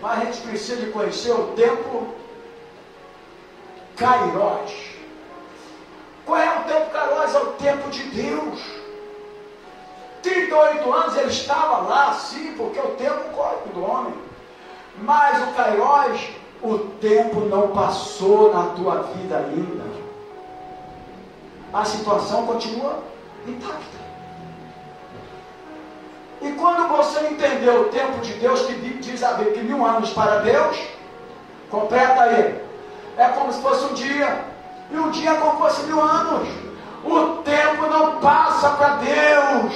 Mas a gente precisa de conhecer o tempo Kairos. Qual é o tempo Kairos? É o tempo de Deus. 38 anos ele estava lá, sim, porque o tempo corre do homem. Mas o Kairos, o tempo não passou na tua vida ainda. A situação continua intacta. E quando você entendeu o tempo de Deus, que diz a Bíblia que 1000 anos para Deus, completa aí. É como se fosse um dia. E um dia é como se fosse 1000 anos. O tempo não passa para Deus.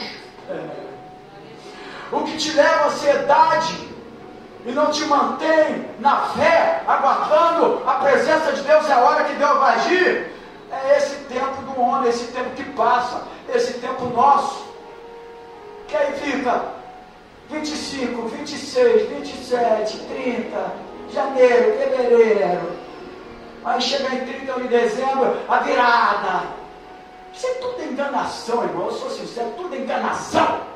O que te leva à ansiedade e não te mantém na fé, aguardando a presença de Deus, é a hora que Deus vai agir, é esse tempo do homem, esse tempo que passa, esse tempo nosso, que aí fica 25, 26, 27, 30, janeiro, fevereiro, aí chega em 31 de dezembro, a virada. Isso é tudo enganação, irmão, eu sou sincero, tudo enganação.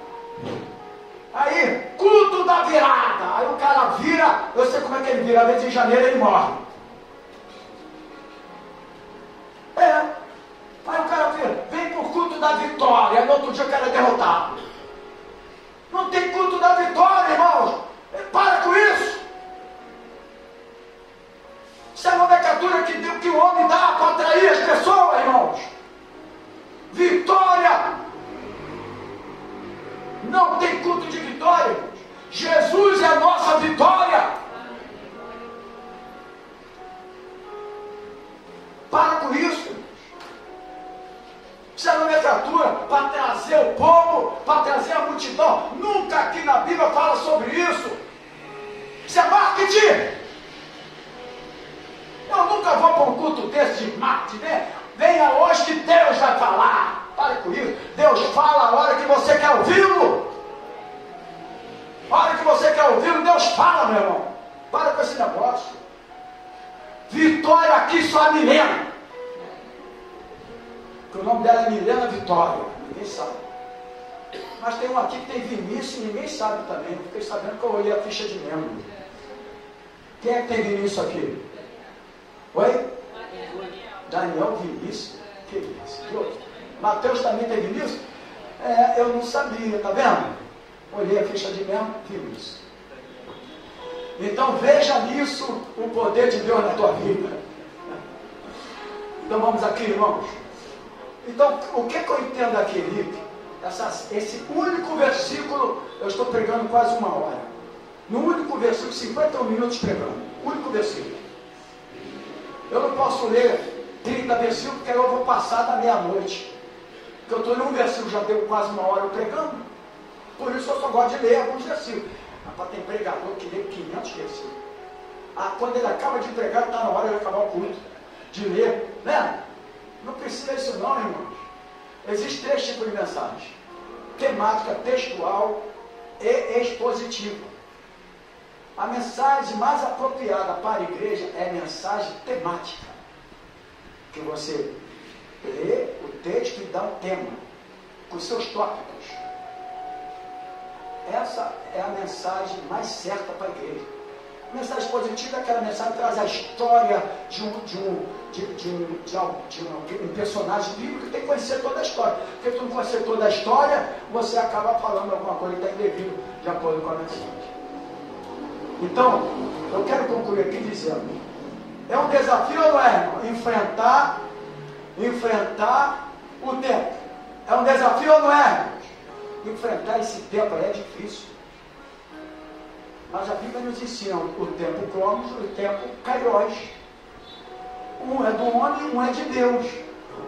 Aí, culto da virada. Aí o cara vira, eu sei como é que ele vira, às vezes em janeiro ele morre. Aí o cara vira, vem pro culto da vitória, aí no outro dia o cara é derrotado. Não tem culto da vitória, irmãos. Para com isso. Isso é uma nomenclatura que o homem dá para atrair as pessoas, irmãos. Vitória. Não tem culto de vitória, irmãos. Jesus é a nossa vitória. Para com isso, irmãos. mentir. Eu nunca vou para um culto desse de marketing, né? Venha hoje que Deus vai falar. Para com isso. Deus fala a hora que você quer ouvi-lo. A hora que você quer ouvi-lo, Deus fala, meu irmão. Para com esse negócio. Vitória aqui só a Milena. Porque o nome dela é Milena Vitória. Ninguém sabe. Mas tem um aqui que tem Vinícius e ninguém sabe também. Eu fiquei sabendo que eu olhei a ficha de membro. Quem é que tem Vinícius aqui? Oi? Daniel Vinícius. Que isso? Que outro? Mateus também tem Vinícius? Eu não sabia, tá vendo? Olhei a ficha de membro, Vinícius. Então veja nisso o poder de Deus na tua vida. Então vamos aqui, irmãos. Então, o que eu entendo aqui, Henrique? Esse único versículo, eu estou pregando quase 1 hora. No único versículo, 51 minutos pregando. Único versículo. Eu não posso ler 30 versículos, porque eu vou passar da meia-noite. Porque eu estou em um versículo, já deu quase 1 hora eu pregando. Por isso eu só gosto de ler alguns versículos. Mas tem pregador que lê 500 versículos. Quando ele acaba de pregar, está na hora de acabar o culto. De ler, né? Não precisa isso não, irmãos. Existem 3 tipos de mensagem: temática, textual e expositiva. A mensagem mais apropriada para a igreja é a mensagem temática, que você lê o texto e dá um tema com seus tópicos. Essa é a mensagem mais certa para a igreja. A mensagem positiva é aquela mensagem que traz a história de um personagem bíblico que tem que conhecer toda a história. Porque se tu não conhecer toda a história, você acaba falando alguma coisa que está indevido de acordo com a mensagem. Então, eu quero concluir aqui dizendo: é um desafio ou não é, irmão? Enfrentar o tempo. É um desafio ou não é, irmão? Enfrentar esse tempo é difícil. Mas a Bíblia nos ensina o tempo cronos e o tempo kairos. Um é do homem, um é de Deus.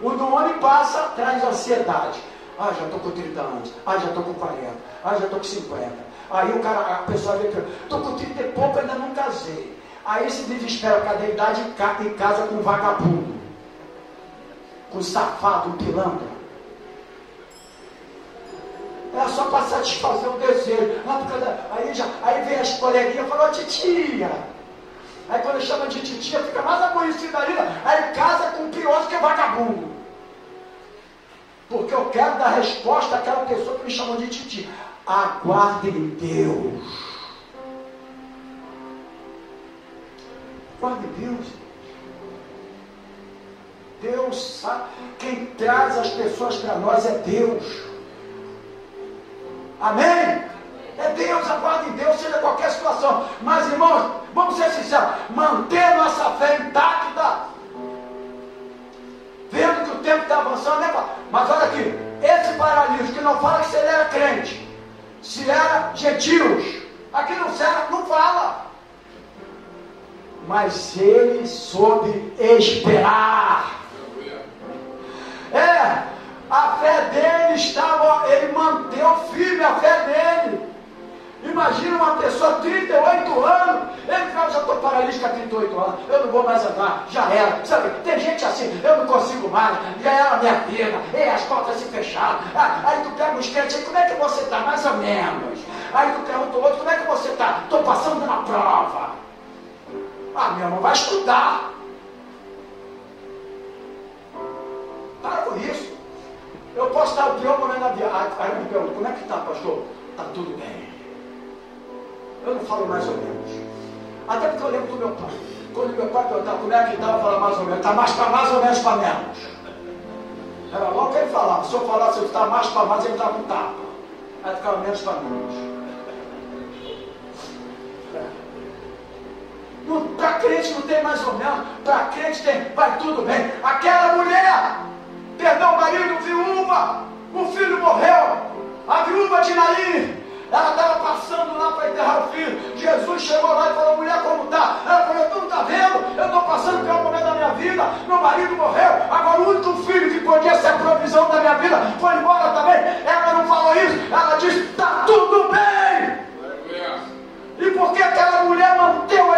O do homem passa, traz ansiedade. Já estou com 30 anos. Já estou com 40. Já estou com 50. Aí a pessoa vê que estou com 30 e pouco, ainda não casei. Aí se desespera por causa da idade e casa com um vagabundo. Com um safado, um pilantra. É só para satisfazer o desejo. Aí vem as coleguinhas e falam: titia. Aí quando chama de titia, fica mais aborrecida ainda. Aí casa com um pior que é vagabundo. Porque eu quero dar resposta àquela pessoa que me chamou de titia. Aguarde em Deus. Aguarde em Deus. Deus sabe. Quem traz as pessoas para nós é Deus. Amém? É Deus, aguarde em Deus, seja qualquer situação. Mas, irmãos, vamos ser sinceros, manter nossa fé intacta, vendo que o tempo está avançando, né? Mas olha aqui, esse paralítico que não fala que se ele era crente, se era gentios, aqui não serve, não fala. Mas ele soube esperar. A fé dele estava, ele manteve firme a fé dele. Imagina uma pessoa, 38 anos, ele fala: já estou paralítico há 38 anos, eu não vou mais andar, já era. Sabe, tem gente assim: eu não consigo mais, já era a minha vida, e as portas se fecharam. Aí tu pega os crentes: como é que você está? Mais ou menos. Aí tu pergunta o outro: como é que você está? Estou passando na prova. Meu irmão, vai estudar. Para com isso. Eu posso estar o pior momento da viagem. Aí eu me pergunto: como é que está, pastor? Está tudo bem. Eu não falo mais ou menos. Até porque eu lembro do meu pai. Quando meu pai perguntava como é que estava, eu falava mais ou menos. Está mais para mais ou menos para menos. Era logo que ele falava. Se eu falasse eu estava mais para mais, ele estava com tapa. Aí ficava menos para menos. Para crente não tem mais ou menos. Para crente tem, vai tudo bem. Aquela mulher perdeu o marido, viúva, o filho morreu, a viúva de Naim, ela estava passando lá para enterrar o filho. Jesus chegou lá e falou: mulher, como está? Ela falou: tu não está vendo? Eu estou passando pelo momento da minha vida, meu marido morreu, agora o único filho que podia ser a provisão da minha vida foi embora também. Ela não falou isso, ela disse: está tudo bem. E por que aquela mulher manteve a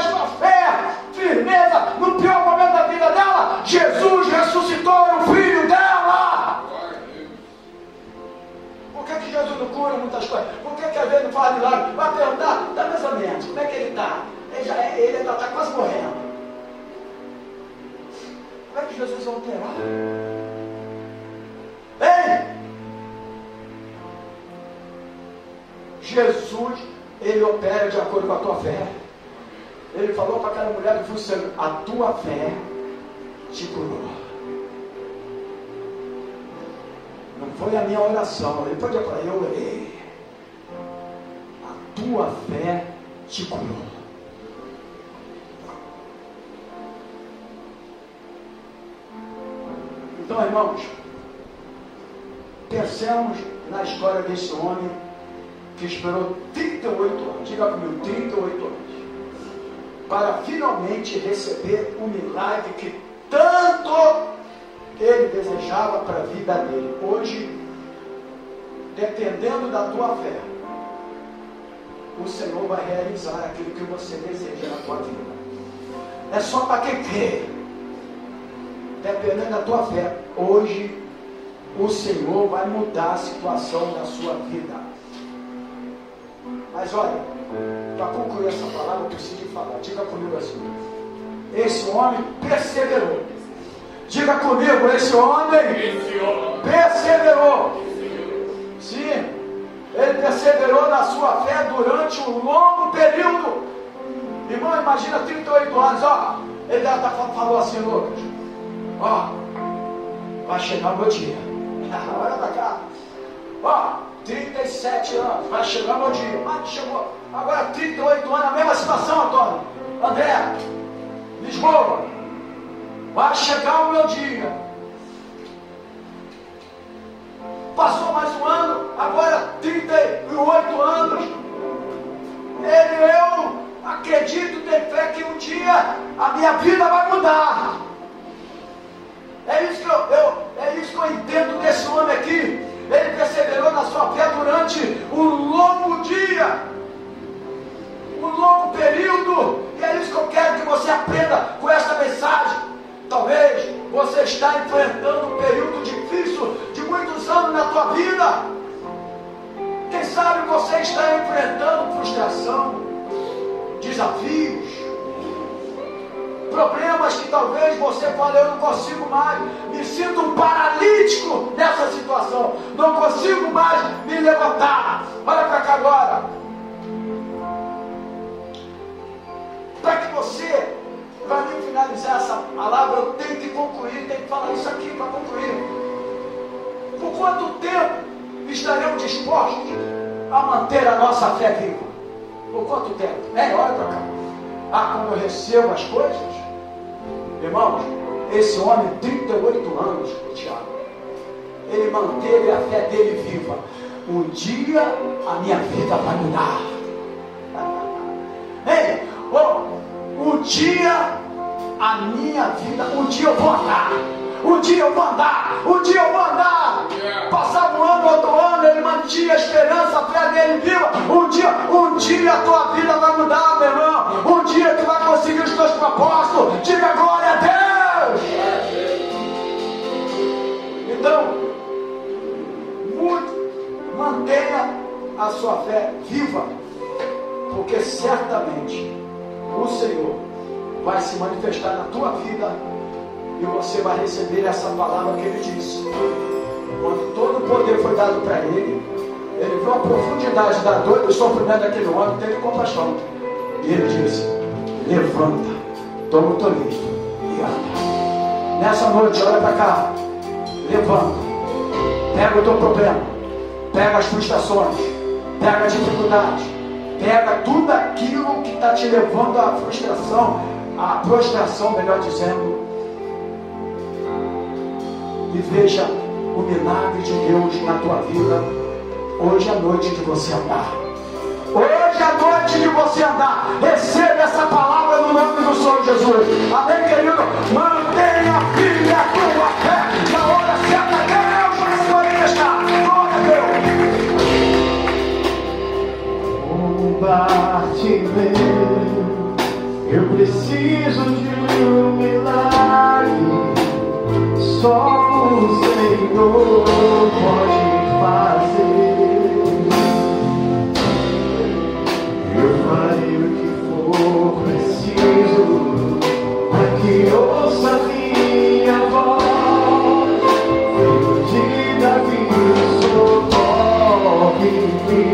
faz milagre. Vai perguntar, está mais ou menos, como é que ele está? Ele está quase morrendo. Como é que Jesus vai operar? Ei! Jesus, ele opera de acordo com a tua fé. Ele falou para aquela mulher do fluxo de sangue: a tua fé te curou. Não foi a minha oração. Ele pode falar: eu orei. A tua fé te curou. Então, irmãos, pensemos na história desse homem que esperou 38 anos, diga comigo, 38 anos, para finalmente receber o milagre que tanto ele desejava para a vida dele. Hoje, dependendo da tua fé, o Senhor vai realizar aquilo que você deseja na tua vida. É só para quem crê. Dependendo da tua fé, hoje o Senhor vai mudar a situação da sua vida. Mas olha, para concluir essa palavra, eu preciso falar. Diga comigo assim: esse homem perseverou. Diga comigo, esse homem perseverou. Sim, ele perseverou na sua fé durante um longo período. Irmão, imagina 38 anos, ó. Ele falou assim: Lucas, ó, vai chegar o meu dia. Olha pra cá. Ó, 37 anos, vai chegar o meu dia. Mas chegou. Agora 38 anos, a mesma situação, Antônio. André, Lisboa, vai chegar o meu dia. Passou mais um ano, agora 38 anos. Eu acredito, tenho fé que um dia a minha vida vai mudar. É isso que eu entendo desse homem aqui. Ele perseverou na sua fé durante um longo dia, um longo período. E é isso que eu quero que você aprenda com essa mensagem. Talvez você está enfrentando um período difícil de muitos anos na tua vida. Quem sabe você está enfrentando frustração, desafios, problemas que talvez você fale: eu não consigo mais, me sinto um paralítico nessa situação, não consigo mais me levantar. Olha para cá agora, para que você, para mim finalizar essa palavra, eu tenho que concluir, tenho que falar isso aqui para concluir. Por quanto tempo estaremos dispostos a manter a nossa fé viva? Por quanto tempo? Olha para cá. Quando eu recebo as coisas, irmãos, esse homem, 38 anos, o Tiago, ele manteve a fé dele viva. Um dia a minha vida vai mudar. Um dia a minha vida, um dia eu vou andar. Um dia eu vou andar, um dia eu vou andar. Passava um ano, outro ano, ele mantinha a esperança, a fé dele viva. Um dia a tua vida vai mudar, meu irmão. Um dia tu vai conseguir os teus propósitos. Diga glória a Deus. Então, mantenha a sua fé viva, porque certamente o Senhor vai se manifestar na tua vida. E você vai receber essa palavra que ele disse. Quando todo o poder foi dado para ele, ele viu a profundidade da dor e do sofrimento daquele homem, teve compaixão. E ele disse: levanta, toma o teu leito e anda. Nessa noite, olha para cá. Levanta, pega o teu problema, pega as frustrações, pega as dificuldades, pega tudo aquilo que está te levando à frustração, à prostração, melhor dizendo, e veja o milagre de Deus na tua vida. Hoje é a noite de você andar. Hoje é a noite de você andar. Receba essa palavra no nome do Senhor Jesus. Amém, querido? Mantenha firme a tua fé. Na hora certa, Deus vai se manifestar. Glória a Deus. Bartimeu, eu preciso de um milagre. Só o Senhor pode fazer.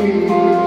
ti.